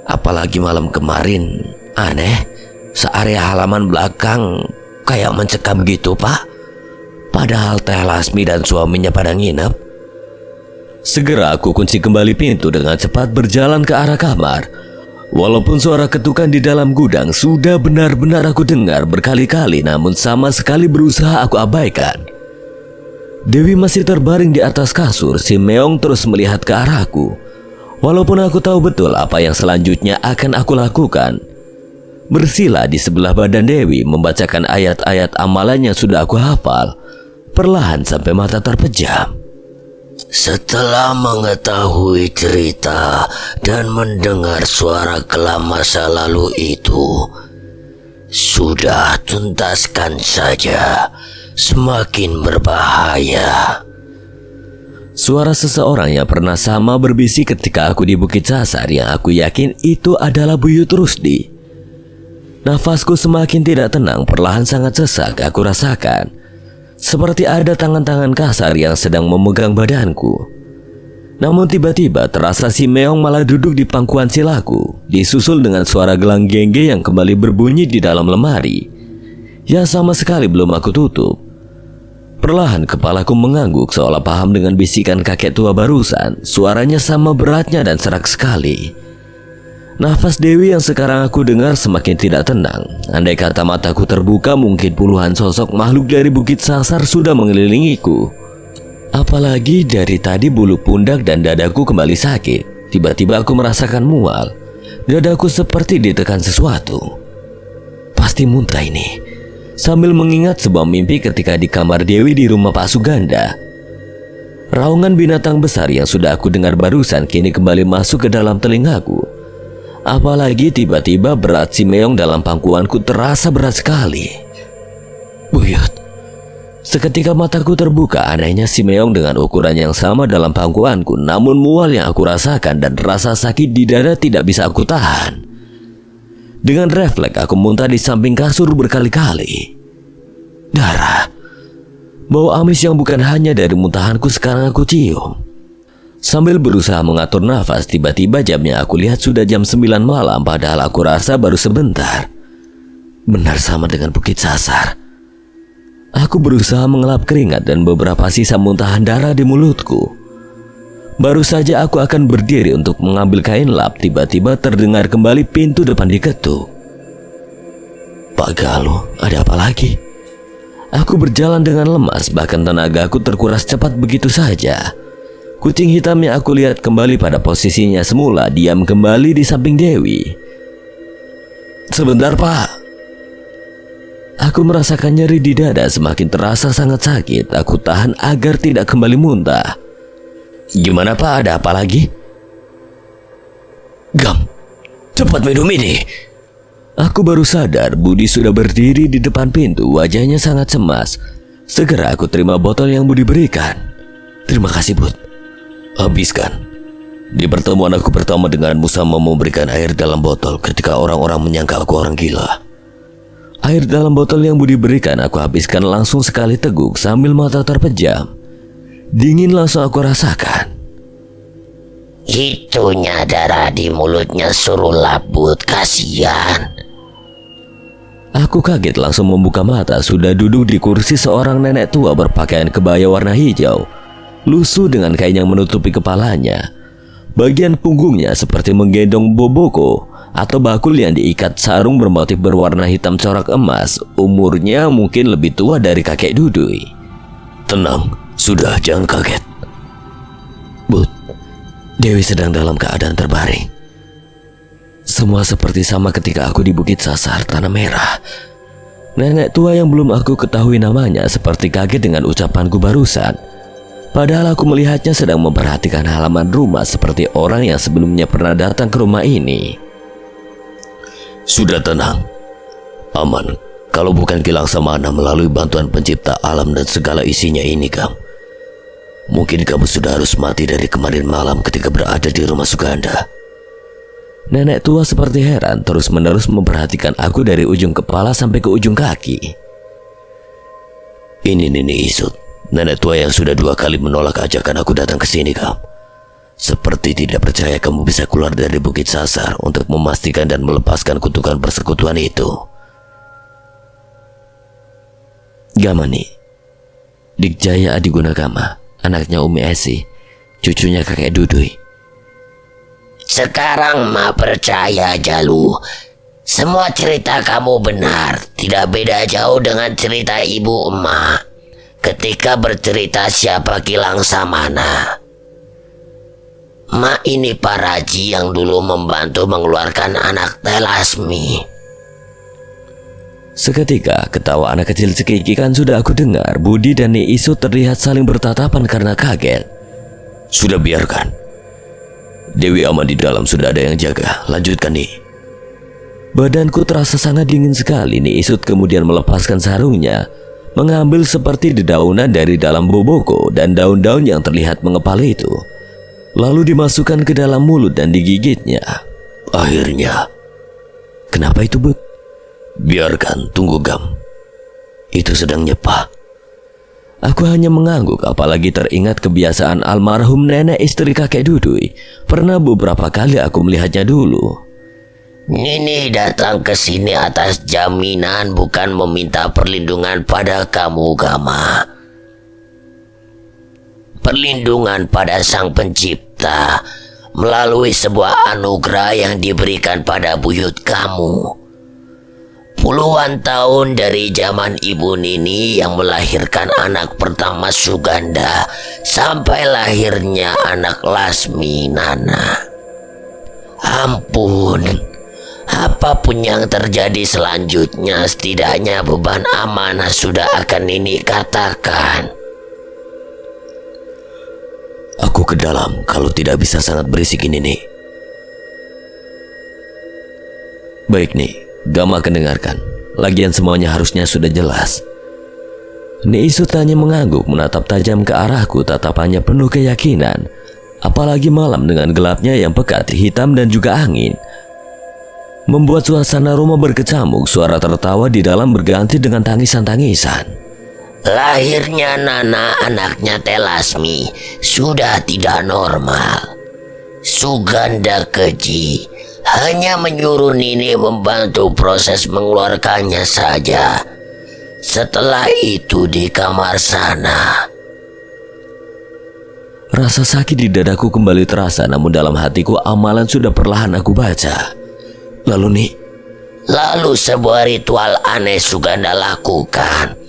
Apalagi malam kemarin. Aneh, searea halaman belakang kayak mencekam gitu Pak. Padahal Teh Lasmi dan suaminya pada nginep. Segera aku kunci kembali pintu dengan cepat berjalan ke arah kamar. Walaupun suara ketukan di dalam gudang sudah benar-benar aku dengar berkali-kali, namun sama sekali berusaha aku abaikan. Dewi masih terbaring di atas kasur. Si Meong terus melihat ke arahku. Walaupun aku tahu betul apa yang selanjutnya akan aku lakukan. Bersila di sebelah badan Dewi membacakan ayat-ayat amalan yang sudah aku hafal. Perlahan sampai mata terpejam. Setelah mengetahui cerita dan mendengar suara kelam masa lalu itu, sudah tuntaskan saja, semakin berbahaya. Suara seseorang yang pernah sama berbisik ketika aku di Bukit Sasar yang aku yakin itu adalah Buyut Rusdi. Nafasku semakin tidak tenang, perlahan sangat sesak aku rasakan. Seperti ada tangan-tangan kasar yang sedang memegang badanku. Namun tiba-tiba terasa si Meong malah duduk di pangkuan silaku, disusul dengan suara gelang gengge yang kembali berbunyi di dalam lemari yang sama sekali belum aku tutup. Perlahan kepalaku mengangguk seolah paham dengan bisikan kakek tua barusan. Suaranya sama beratnya dan serak sekali. Nafas Dewi yang sekarang aku dengar semakin tidak tenang. Andai kata mataku terbuka, mungkin puluhan sosok makhluk dari Bukit Sasar sudah mengelilingiku. Apalagi dari tadi bulu pundak dan dadaku kembali sakit. Tiba-tiba aku merasakan mual. Dadaku seperti ditekan sesuatu. Pasti muntah ini. Sambil mengingat sebuah mimpi ketika di kamar Dewi di rumah Pak Suganda. Raungan binatang besar yang sudah aku dengar barusan kini kembali masuk ke dalam telingaku. Apalagi tiba-tiba berat si Meong dalam pangkuanku terasa berat sekali. Buyut. Seketika mataku terbuka, anehnya si Meong dengan ukuran yang sama dalam pangkuanku, namun mual yang aku rasakan dan rasa sakit di dada tidak bisa aku tahan. Dengan refleks aku muntah di samping kasur berkali-kali. Darah. Bau amis yang bukan hanya dari muntahanku sekarang aku cium. Sambil berusaha mengatur nafas, tiba-tiba jamnya aku lihat sudah jam 9 malam, padahal aku rasa baru sebentar. Benar sama dengan Bukit Sasar. Aku berusaha mengelap keringat dan beberapa sisa muntahan darah di mulutku. Baru saja aku akan berdiri untuk mengambil kain lap, tiba-tiba terdengar kembali pintu depan diketuk. Pak Galuh, ada apa lagi? Aku berjalan dengan lemas, bahkan tenagaku terkuras cepat begitu saja. Kucing hitam yang aku lihat kembali pada posisinya semula, diam kembali di samping Dewi. Sebentar, Pak. Aku merasakan nyeri di dada semakin terasa sangat sakit. Aku tahan agar tidak kembali muntah. Gimana Pak, ada apa lagi? Gam, cepat minum ini. Aku baru sadar Budi sudah berdiri di depan pintu. Wajahnya sangat cemas. Segera aku terima botol yang Budi berikan. Terima kasih Bud. Habiskan. Di pertemuan aku pertama denganmu sama memberikan air dalam botol ketika orang-orang menyangka aku orang gila. Air dalam botol yang Budi berikan aku habiskan langsung sekali teguk sambil mata terpejam. Dingin langsung aku rasakan. Itunya darah di mulutnya suruh labut, kasihan. Aku kaget langsung membuka mata. Sudah duduk di kursi seorang nenek tua berpakaian kebaya warna hijau, lusuh dengan kain yang menutupi kepalanya. Bagian punggungnya seperti menggendong boboko atau bakul yang diikat sarung bermotif berwarna hitam corak emas. Umurnya mungkin lebih tua dari kakek Dudui. Tenang, sudah, jangan kaget. Bud, Dewi sedang dalam keadaan terbaring. Semua seperti sama ketika aku di Bukit Sasar, Tanah Merah. Nenek tua yang belum aku ketahui namanya seperti kaget dengan ucapanku barusan. Padahal aku melihatnya sedang memperhatikan halaman rumah seperti orang yang sebelumnya pernah datang ke rumah ini. Sudah tenang, aman. Kalau bukan Kilang Samana melalui bantuan pencipta alam dan segala isinya ini, Kam, mungkin kamu sudah harus mati dari kemarin malam ketika berada di rumah Suganda. Nenek tua seperti heran terus-menerus memperhatikan aku dari ujung kepala sampai ke ujung kaki. Ini Nini Isut, nenek tua yang sudah 2 kali menolak ajakan aku datang ke sini, Kam. Seperti tidak percaya kamu bisa keluar dari Bukit Sasar untuk memastikan dan melepaskan kutukan persekutuan itu. Gamani, Dikjaya Adigunagama, anaknya Umi Esi, cucunya kakek Dudui. Sekarang mah percaya, Jalu. Semua cerita kamu benar. Tidak beda jauh dengan cerita ibu emak ketika bercerita siapa Kilang Samana. Mak ini Pak Raji yang dulu membantu mengeluarkan anak Telasmi. Seketika ketawa anak kecil cekikikan sudah aku dengar. Budi dan Ni Isu terlihat saling bertatapan karena kaget. Sudah, biarkan. Dewi aman di dalam, sudah ada yang jaga. Lanjutkan nih. Badanku terasa sangat dingin sekali. Ni Isut kemudian melepaskan sarungnya, mengambil seperti dedaunan dari dalam boboko dan daun-daun yang terlihat mengepal itu, lalu dimasukkan ke dalam mulut dan digigitnya. Akhirnya. Kenapa itu, Bud? Biarkan, tunggu Gam. Itu sedang nyepah. Aku hanya mengangguk, apalagi teringat kebiasaan almarhum nenek istri kakek Dudui. Pernah beberapa kali aku melihatnya dulu. Nini datang ke sini atas jaminan, bukan meminta perlindungan pada kamu, Gama. Perlindungan pada Sang Pencipta melalui sebuah anugerah yang diberikan pada buyut kamu. Puluhan tahun dari zaman Ibu Nini yang melahirkan anak pertama Suganda sampai lahirnya anak Lasmi, Nana. Ampun, apapun yang terjadi selanjutnya, setidaknya beban amanah sudah akan Nini katakan. Aku ke dalam, kalau tidak bisa sangat berisik ini nih. Baik nih, Gama akan dengarkan. Lagian semuanya harusnya sudah jelas. Ni Isut hanya mengangguk, menatap tajam ke arahku, tatapannya penuh keyakinan. Apalagi malam dengan gelapnya yang pekat, hitam dan juga angin membuat suasana rumah berkecamuk. Suara tertawa di dalam berganti dengan tangisan-tangisan. Lahirnya Nana, anaknya Telasmi, sudah tidak normal. Suganda keji hanya menyuruh Nini membantu proses mengeluarkannya saja. Setelah itu di kamar sana. Rasa sakit di dadaku kembali terasa, namun dalam hatiku amalan sudah perlahan aku baca. Lalu sebuah ritual aneh Suganda lakukan.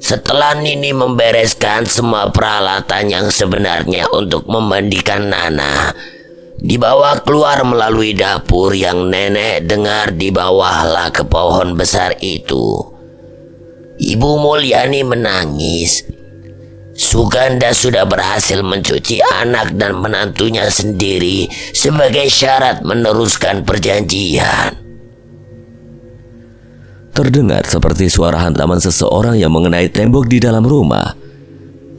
Setelah Nini membereskan semua peralatan yang sebenarnya untuk memandikan Nana, dibawa keluar melalui dapur yang nenek dengar di bawah ke pohon besar itu. Ibu Mulyani menangis. Suganda sudah berhasil mencuci anak dan menantunya sendiri sebagai syarat meneruskan perjanjian. terdengar seperti suara hantaman seseorang yang mengenai tembok di dalam rumah.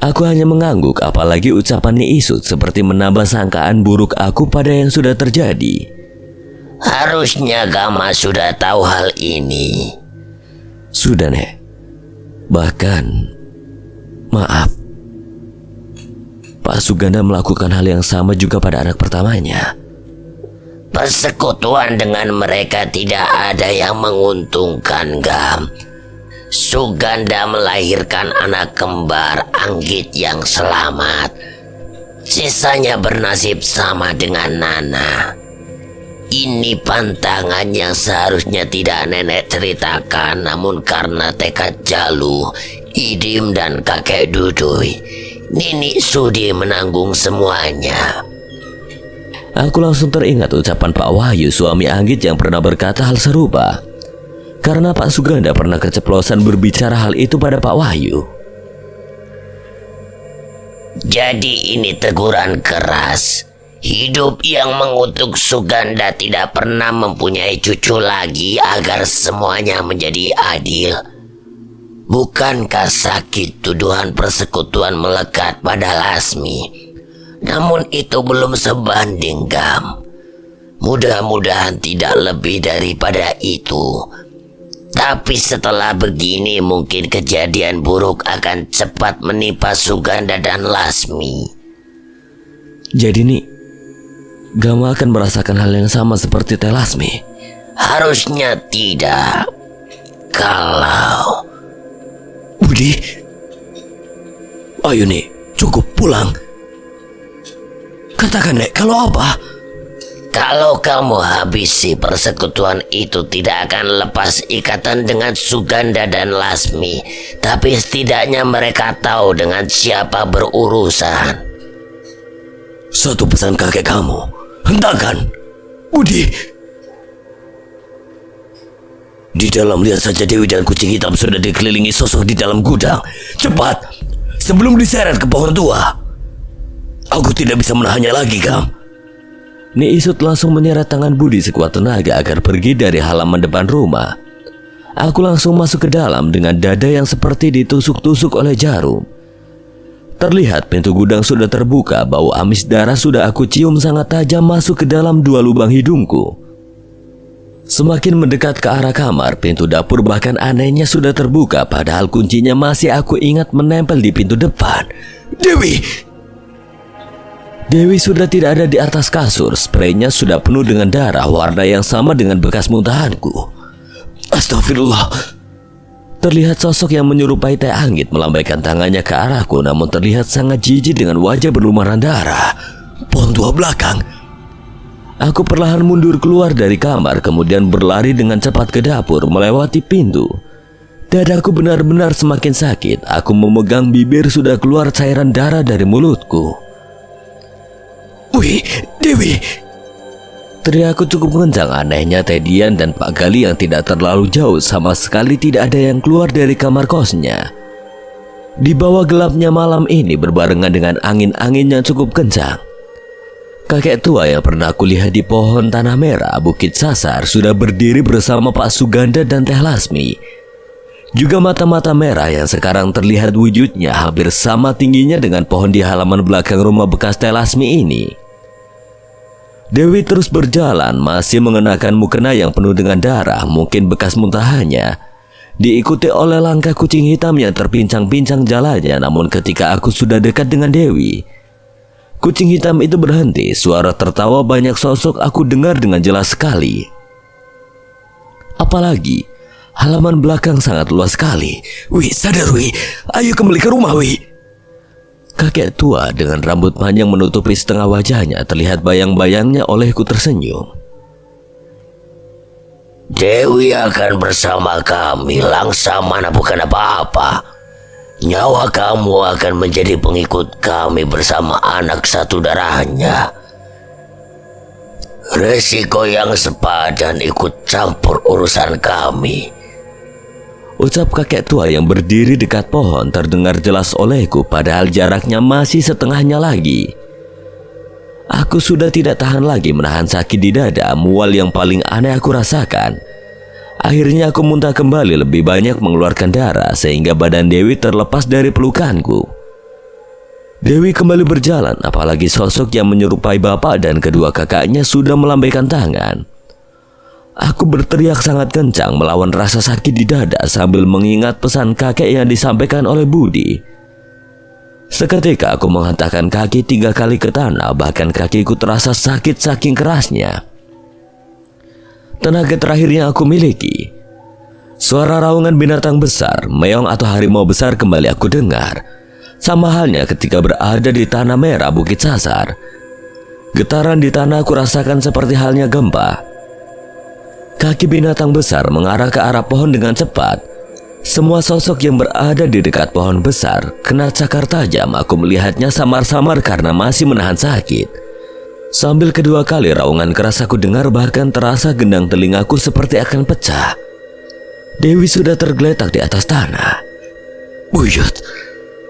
Aku hanya mengangguk, apalagi ucapan Ni Isut seperti menambah sangkaan buruk aku pada yang sudah terjadi. Harusnya Gama sudah tahu hal ini. Sudah, Nek. Bahkan, maaf, Pak Suganda melakukan hal yang sama juga pada anak pertamanya. Persekutuan dengan mereka tidak ada yang menguntungkan, Gam. Suganda melahirkan anak kembar Anggit yang selamat. Sisanya bernasib sama dengan Nana. Ini pantangan yang seharusnya tidak nenek ceritakan, namun karena tekad Jalu, Idim dan kakek Dudui, Nini sudi menanggung semuanya. Aku langsung teringat ucapan Pak Wahyu, suami Anggit, yang pernah berkata hal serupa. Karena Pak Suganda pernah keceplosan berbicara hal itu pada Pak Wahyu. Jadi ini teguran keras. Hidup yang mengutuk Suganda tidak pernah mempunyai cucu lagi agar semuanya menjadi adil. Bukankah sakit tuduhan persekutuan melekat pada Lasmi? Namun itu belum sebanding, Gam. Mudah-mudahan tidak lebih daripada itu. Tapi setelah begini mungkin kejadian buruk akan cepat menimpa Suganda dan Lasmi. Jadi nih, Gama akan merasakan hal yang sama seperti Teh Lasmi? Harusnya tidak. Kalau... Budi, ayo nih, cukup pulang. Katakan, Nek, kalau apa? Kalau kamu habisi persekutuan itu tidak akan lepas ikatan dengan Suganda dan Lasmi. Tapi setidaknya mereka tahu dengan siapa berurusan. Satu pesan kakek kamu, hentakan, Budi. Di dalam lihat saja Dewi dan kucing hitam sudah dikelilingi sosok di dalam gudang. Cepat, sebelum diseret ke pohon tua. Aku tidak bisa menahannya lagi, Gam. Ni Isut langsung menyeret tangan Budi sekuat tenaga agar pergi dari halaman depan rumah. Aku langsung masuk ke dalam dengan dada yang seperti ditusuk-tusuk oleh jarum. Terlihat pintu gudang sudah terbuka, bau amis darah sudah aku cium sangat tajam masuk ke dalam dua lubang hidungku. Semakin mendekat ke arah kamar, pintu dapur bahkan anehnya sudah terbuka, padahal kuncinya masih aku ingat menempel di pintu depan. Dewi! Dewi sudah tidak ada di atas kasur, spraynya sudah penuh dengan darah warna yang sama dengan bekas muntahanku. Astagfirullah. Terlihat sosok yang menyerupai Teh Anggit melambaikan tangannya ke arahku, namun terlihat sangat jijik dengan wajah berlumuran darah. Pohon tua belakang. Aku perlahan mundur keluar dari kamar, kemudian berlari dengan cepat ke dapur melewati pintu. Dadaku benar-benar semakin sakit. Aku memegang bibir, sudah keluar cairan darah dari mulutku. Wih, Dewi! Teriakku cukup kencang. Anehnya Teh Dian dan Pak Gali yang tidak terlalu jauh sama sekali tidak ada yang keluar dari kamar kosnya. Di bawah gelapnya malam ini berbarengan dengan angin-angin yang cukup kencang. Kakek tua yang pernah kulihat di pohon tanah merah Bukit Sasar sudah berdiri bersama Pak Suganda dan Teh Lasmi. Juga mata-mata merah yang sekarang terlihat wujudnya hampir sama tingginya dengan pohon di halaman belakang rumah bekas Teh Lasmi ini. Dewi terus berjalan, masih mengenakan mukena yang penuh dengan darah, mungkin bekas muntahannya. Diikuti oleh langkah kucing hitam yang terpincang-pincang jalannya. Namun ketika aku sudah dekat dengan Dewi, kucing hitam itu berhenti. Suara tertawa banyak sosok aku dengar dengan jelas sekali. Apalagi halaman belakang sangat luas sekali. Wih, sadar Wih, ayo kembali ke rumah Wih. Kakek tua dengan rambut panjang menutupi setengah wajahnya, terlihat bayang-bayangnya olehku tersenyum. Dewi akan bersama kami, Langsama bukan apa-apa. Nyawa kamu akan menjadi pengikut kami bersama anak satu darahnya. Resiko yang sepadan ikut campur urusan kami. Ucap kakek tua yang berdiri dekat pohon terdengar jelas olehku, padahal jaraknya masih setengahnya lagi. Aku sudah tidak tahan lagi menahan sakit di dada, mual yang paling aneh aku rasakan. Akhirnya aku muntah kembali, lebih banyak mengeluarkan darah sehingga badan Dewi terlepas dari pelukanku. Dewi kembali berjalan, apalagi sosok yang menyerupai bapak dan kedua kakaknya sudah melambaikan tangan. Aku berteriak sangat kencang melawan rasa sakit di dada sambil mengingat pesan kakek yang disampaikan oleh Budi. Seketika aku menghantarkan kaki 3 kali ke tanah, bahkan kakiku terasa sakit saking kerasnya. Tenaga terakhir yang aku miliki. Suara raungan binatang besar, meong atau harimau besar kembali aku dengar. Sama halnya ketika berada di tanah merah Bukit Sasar. Getaran di tanah aku rasakan seperti halnya gempa. Kaki binatang besar mengarah ke arah pohon dengan cepat. Semua sosok yang berada di dekat pohon besar kena cakar tajam. Aku melihatnya samar-samar karena masih menahan sakit. Sambil kedua kali raungan keras aku dengar, bahkan terasa gendang telingaku seperti akan pecah. Dewi sudah tergeletak di atas tanah. Buyut.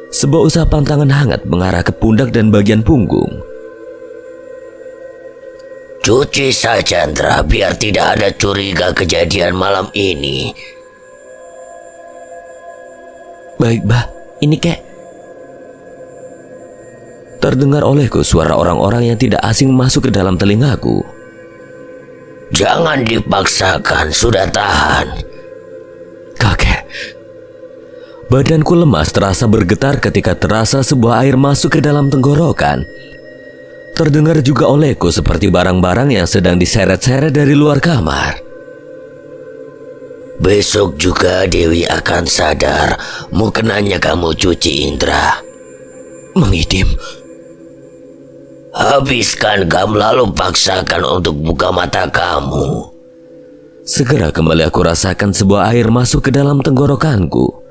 Sebuah usapan tangan hangat mengarah ke pundak dan bagian punggung. Cuci saja, Chandra, biar tidak ada curiga kejadian malam ini. Baik, Bah. Ini kek. Terdengar olehku suara orang-orang yang tidak asing masuk ke dalam telingaku. Jangan dipaksakan, sudah tahan. Kakek. Badanku lemas terasa bergetar ketika terasa sebuah air masuk ke dalam tenggorokan. Terdengar juga olehku seperti barang-barang yang sedang diseret-seret dari luar kamar. Besok juga Dewi akan sadar. Mukenanya kamu cuci, Indra. Mengidim. Habiskan gam lalu paksakan untuk buka mata kamu. Segera kembali aku rasakan sebuah air masuk ke dalam tenggorokanku.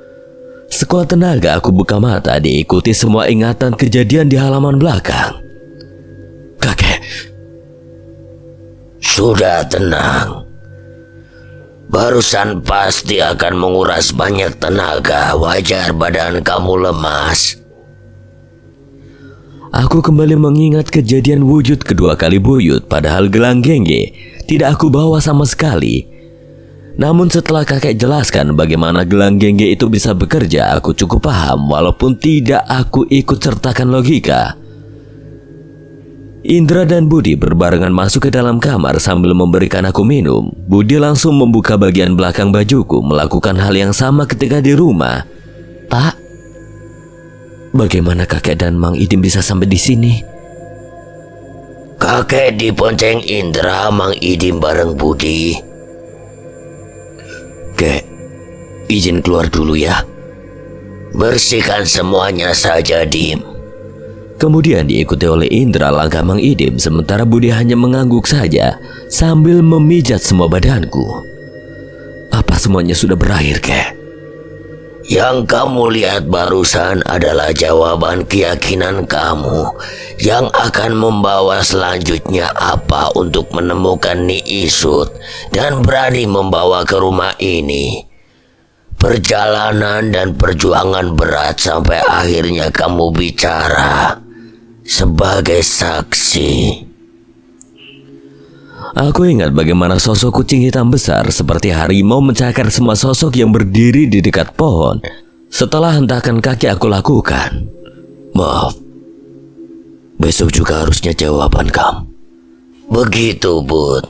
Sekuat tenaga aku buka mata, diikuti semua ingatan kejadian di halaman belakang. Kakek. Sudah tenang. Barusan pasti akan menguras banyak tenaga. Wajar badan kamu lemas. Aku kembali mengingat kejadian wujud kedua kali buyut, padahal gelang gengge tidak aku bawa sama sekali. Namun setelah kakek jelaskan bagaimana gelang gengge itu bisa bekerja, aku cukup paham walaupun tidak aku ikut sertakan logika. Indra dan Budi berbarengan masuk ke dalam kamar sambil memberikan aku minum. Budi langsung membuka bagian belakang bajuku, melakukan hal yang sama ketika di rumah. Pak, bagaimana kakek dan Mang Idim bisa sampai di sini? Kakek diponceng Indra, Mang Idim bareng Budi. Kek, izin keluar dulu ya. Bersihkan semuanya saja, Dim. Kemudian diikuti oleh Indra langkah Mang Idim, sementara Budi hanya mengangguk saja sambil memijat semua badanku. Apa semuanya sudah berakhir, kek? Yang kamu lihat barusan adalah jawaban keyakinan kamu yang akan membawa selanjutnya apa untuk menemukan Nyi Isut dan berani membawa ke rumah ini. Perjalanan dan perjuangan berat sampai akhirnya kamu bicara sebagai saksi. Aku ingat bagaimana sosok kucing hitam besar seperti harimau mencakar semua sosok yang berdiri di dekat pohon. Setelah hentakan kaki aku lakukan. Maaf, besok juga harusnya jawaban kamu. Begitu, Bud.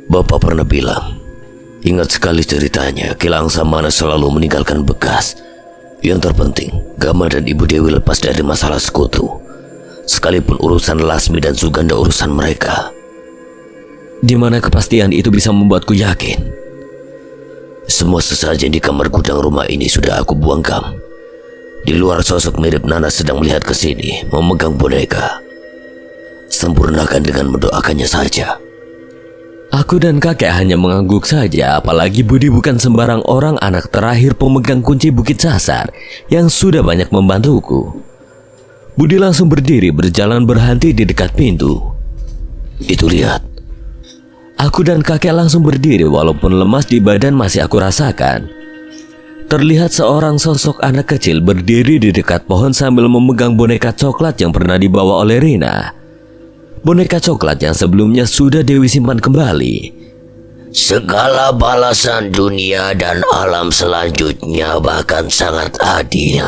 Bapak pernah bilang, ingat sekali ceritanya, Kilang Samana selalu meninggalkan bekas. Yang terpenting, Gama dan Ibu Dewi lepas dari masalah sekutu. Sekalipun urusan Lasmi dan Suganda urusan mereka. Di mana kepastian itu bisa membuatku yakin? Semua sesajen di kamar gudang rumah ini sudah aku buang, Gam. Di luar sosok mirip Nanas sedang melihat ke sini, memegang boneka. Sempurnakan dengan mendoakannya saja. Aku dan kakek hanya mengangguk saja, apalagi Budi bukan sembarang orang, anak terakhir pemegang kunci Bukit Sasar yang sudah banyak membantuku. Budi langsung berdiri berjalan berhenti di dekat pintu. Itu lihat. Aku dan kakek langsung berdiri walaupun lemas di badan masih aku rasakan. Terlihat seorang sosok anak kecil berdiri di dekat pohon sambil memegang boneka coklat yang pernah dibawa oleh Rina. Boneka coklat yang sebelumnya sudah Dewi simpan kembali. Segala balasan dunia dan alam selanjutnya bahkan sangat adil.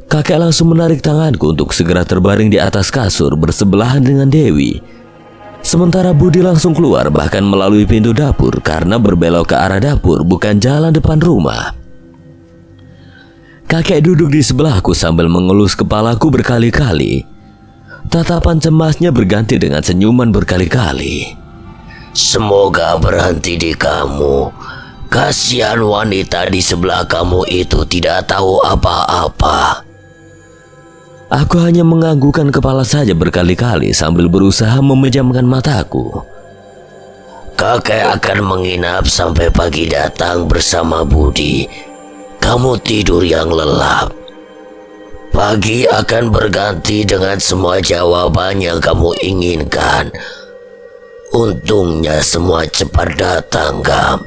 Kakek langsung menarik tanganku untuk segera terbaring di atas kasur bersebelahan dengan Dewi. Sementara Budi langsung keluar bahkan melalui pintu dapur karena berbelok ke arah dapur bukan jalan depan rumah. Kakek duduk di sebelahku sambil mengelus kepalaku berkali-kali. Tatapan cemasnya berganti dengan senyuman berkali-kali. Semoga berhenti di kamu. Kasihan wanita di sebelah kamu itu tidak tahu apa-apa. Aku hanya menganggukkan kepala saja berkali-kali sambil berusaha memejamkan mataku. Kakek akan menginap sampai pagi datang bersama Budi. Kamu tidur yang lelap. Pagi akan berganti dengan semua jawaban yang kamu inginkan. Untungnya semua cepat datang, Gam.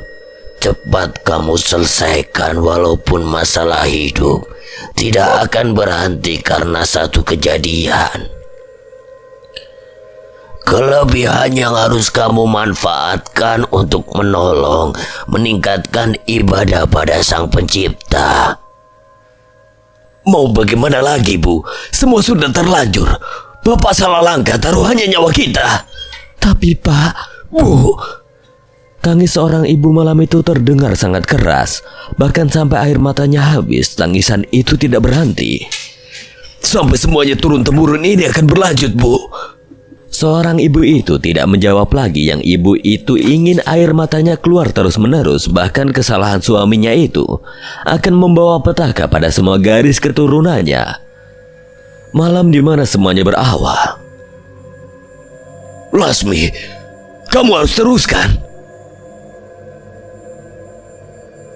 Cepat kamu selesaikan walaupun masalah hidup tidak akan berhenti karena satu kejadian. Kelebihan yang harus kamu manfaatkan untuk menolong, meningkatkan ibadah pada Sang Pencipta. Mau bagaimana lagi, Bu? Semua sudah terlanjur. Bapak salah langkah, taruhannya nyawa kita. Tapi Pak, Bu, tangis seorang ibu malam itu terdengar sangat keras. Bahkan sampai air matanya habis, tangisan itu tidak berhenti. Sampai semuanya turun-temurun ini akan berlanjut, Bu. Seorang ibu itu tidak menjawab lagi. Yang ibu itu ingin air matanya keluar terus-menerus. Bahkan kesalahan suaminya itu akan membawa petaka pada semua garis keturunannya. Malam di mana semuanya berawal. Lasmi, kamu harus teruskan.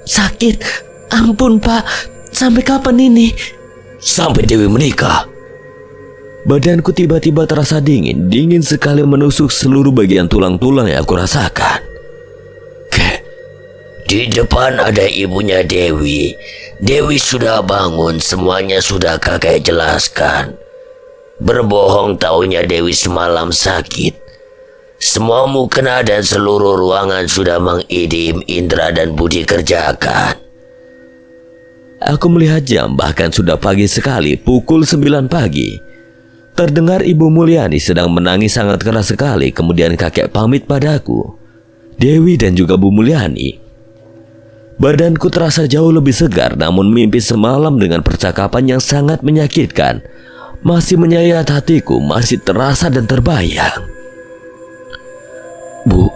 Sakit, ampun Pak, sampai kapan ini? Sampai Dewi menikah. Badanku tiba-tiba terasa dingin. Dingin sekali menusuk seluruh bagian tulang-tulang yang aku rasakan. Di depan ada ibunya Dewi. Dewi sudah bangun, semuanya sudah kakek jelaskan. Berbohong taunya Dewi semalam sakit. Semua mukena dan seluruh ruangan sudah Mang Idim, Indra dan Budi kerjakan. Aku melihat jam, bahkan sudah pagi sekali, pukul 9 pagi. Terdengar Ibu Mulyani sedang menangis sangat keras sekali. Kemudian kakek pamit padaku, Dewi dan juga Bu Mulyani. Badanku terasa jauh lebih segar, namun mimpi semalam dengan percakapan yang sangat menyakitkan masih menyayat hatiku, masih terasa dan terbayang. Bu,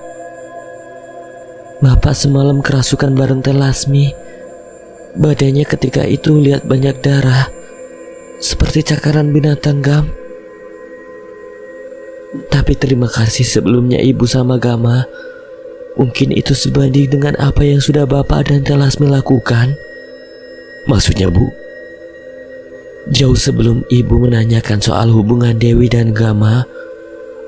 Bapak semalam kerasukan bareng Teh Lasmi. Badannya ketika itu lihat banyak darah, seperti cakaran binatang, Gam. Tapi terima kasih sebelumnya Ibu sama Gama. Mungkin itu sebanding dengan apa yang sudah Bapak dan Teh Lasmi lakukan. Maksudnya, Bu? Jauh sebelum Ibu menanyakan soal hubungan Dewi dan Gama,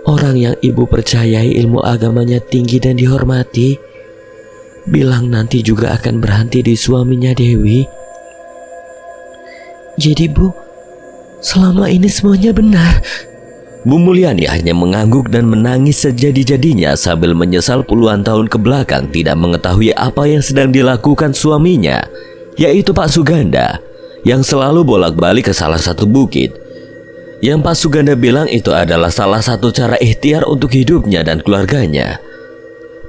orang yang Ibu percayai ilmu agamanya tinggi dan dihormati, bilang nanti juga akan berhenti di suaminya Dewi. Jadi Bu, selama ini semuanya benar. Bu Mulyani hanya mengangguk dan menangis sejadi-jadinya sambil menyesal puluhan tahun ke belakang tidak mengetahui apa yang sedang dilakukan suaminya, yaitu Pak Suganda, yang selalu bolak-balik ke salah satu bukit. Yang Pak Suganda bilang itu adalah salah satu cara ikhtiar untuk hidupnya dan keluarganya.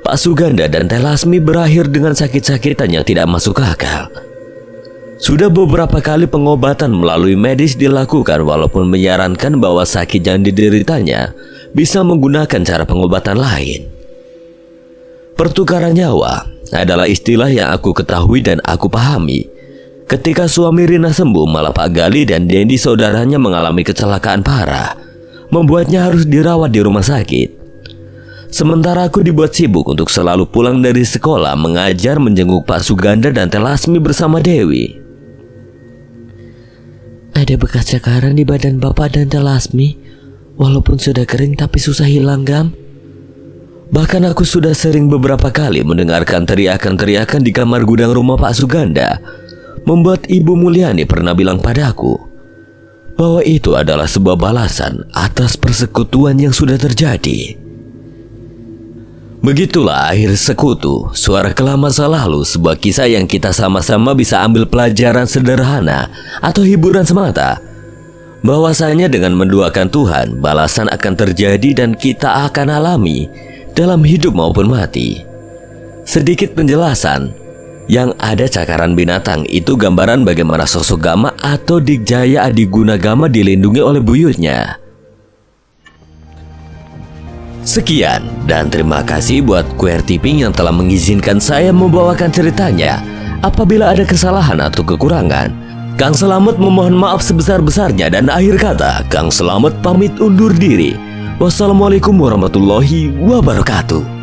Pak Suganda dan Teh Lasmi berakhir dengan sakit-sakitan yang tidak masuk akal. Sudah beberapa kali pengobatan melalui medis dilakukan, walaupun menyarankan bahwa sakit yang dideritanya bisa menggunakan cara pengobatan lain. Pertukaran nyawa adalah istilah yang aku ketahui dan aku pahami. Ketika suami Rina sembuh, malah Pak Gali dan Dendi saudaranya mengalami kecelakaan parah, membuatnya harus dirawat di rumah sakit. Sementara aku dibuat sibuk untuk selalu pulang dari sekolah, mengajar, menjenguk Pak Suganda dan Teh Lasmi bersama Dewi. Ada bekas cakaran di badan Bapak dan Teh Lasmi, walaupun sudah kering tapi susah hilang, Gam. Bahkan aku sudah sering beberapa kali mendengarkan teriakan-teriakan di kamar gudang rumah Pak Suganda, membuat Ibu Mulyani pernah bilang padaku bahwa itu adalah sebuah balasan atas persekutuan yang sudah terjadi. Begitulah akhir sekutu, suara kelam masa lalu, sebuah kisah yang kita sama-sama bisa ambil pelajaran sederhana atau hiburan semata. Bahwasanya dengan mendoakan Tuhan, balasan akan terjadi dan kita akan alami dalam hidup maupun mati. Sedikit penjelasan, yang ada cakaran binatang itu gambaran bagaimana sosok Gama atau Dikjaya Adiguna Gama dilindungi oleh buyutnya. Sekian dan terima kasih buat QWERTY yang telah mengizinkan saya membawakan ceritanya. Apabila ada kesalahan atau kekurangan, Kang Selamet memohon maaf sebesar-besarnya, dan akhir kata Kang Selamet pamit undur diri. Wassalamualaikum warahmatullahi wabarakatuh.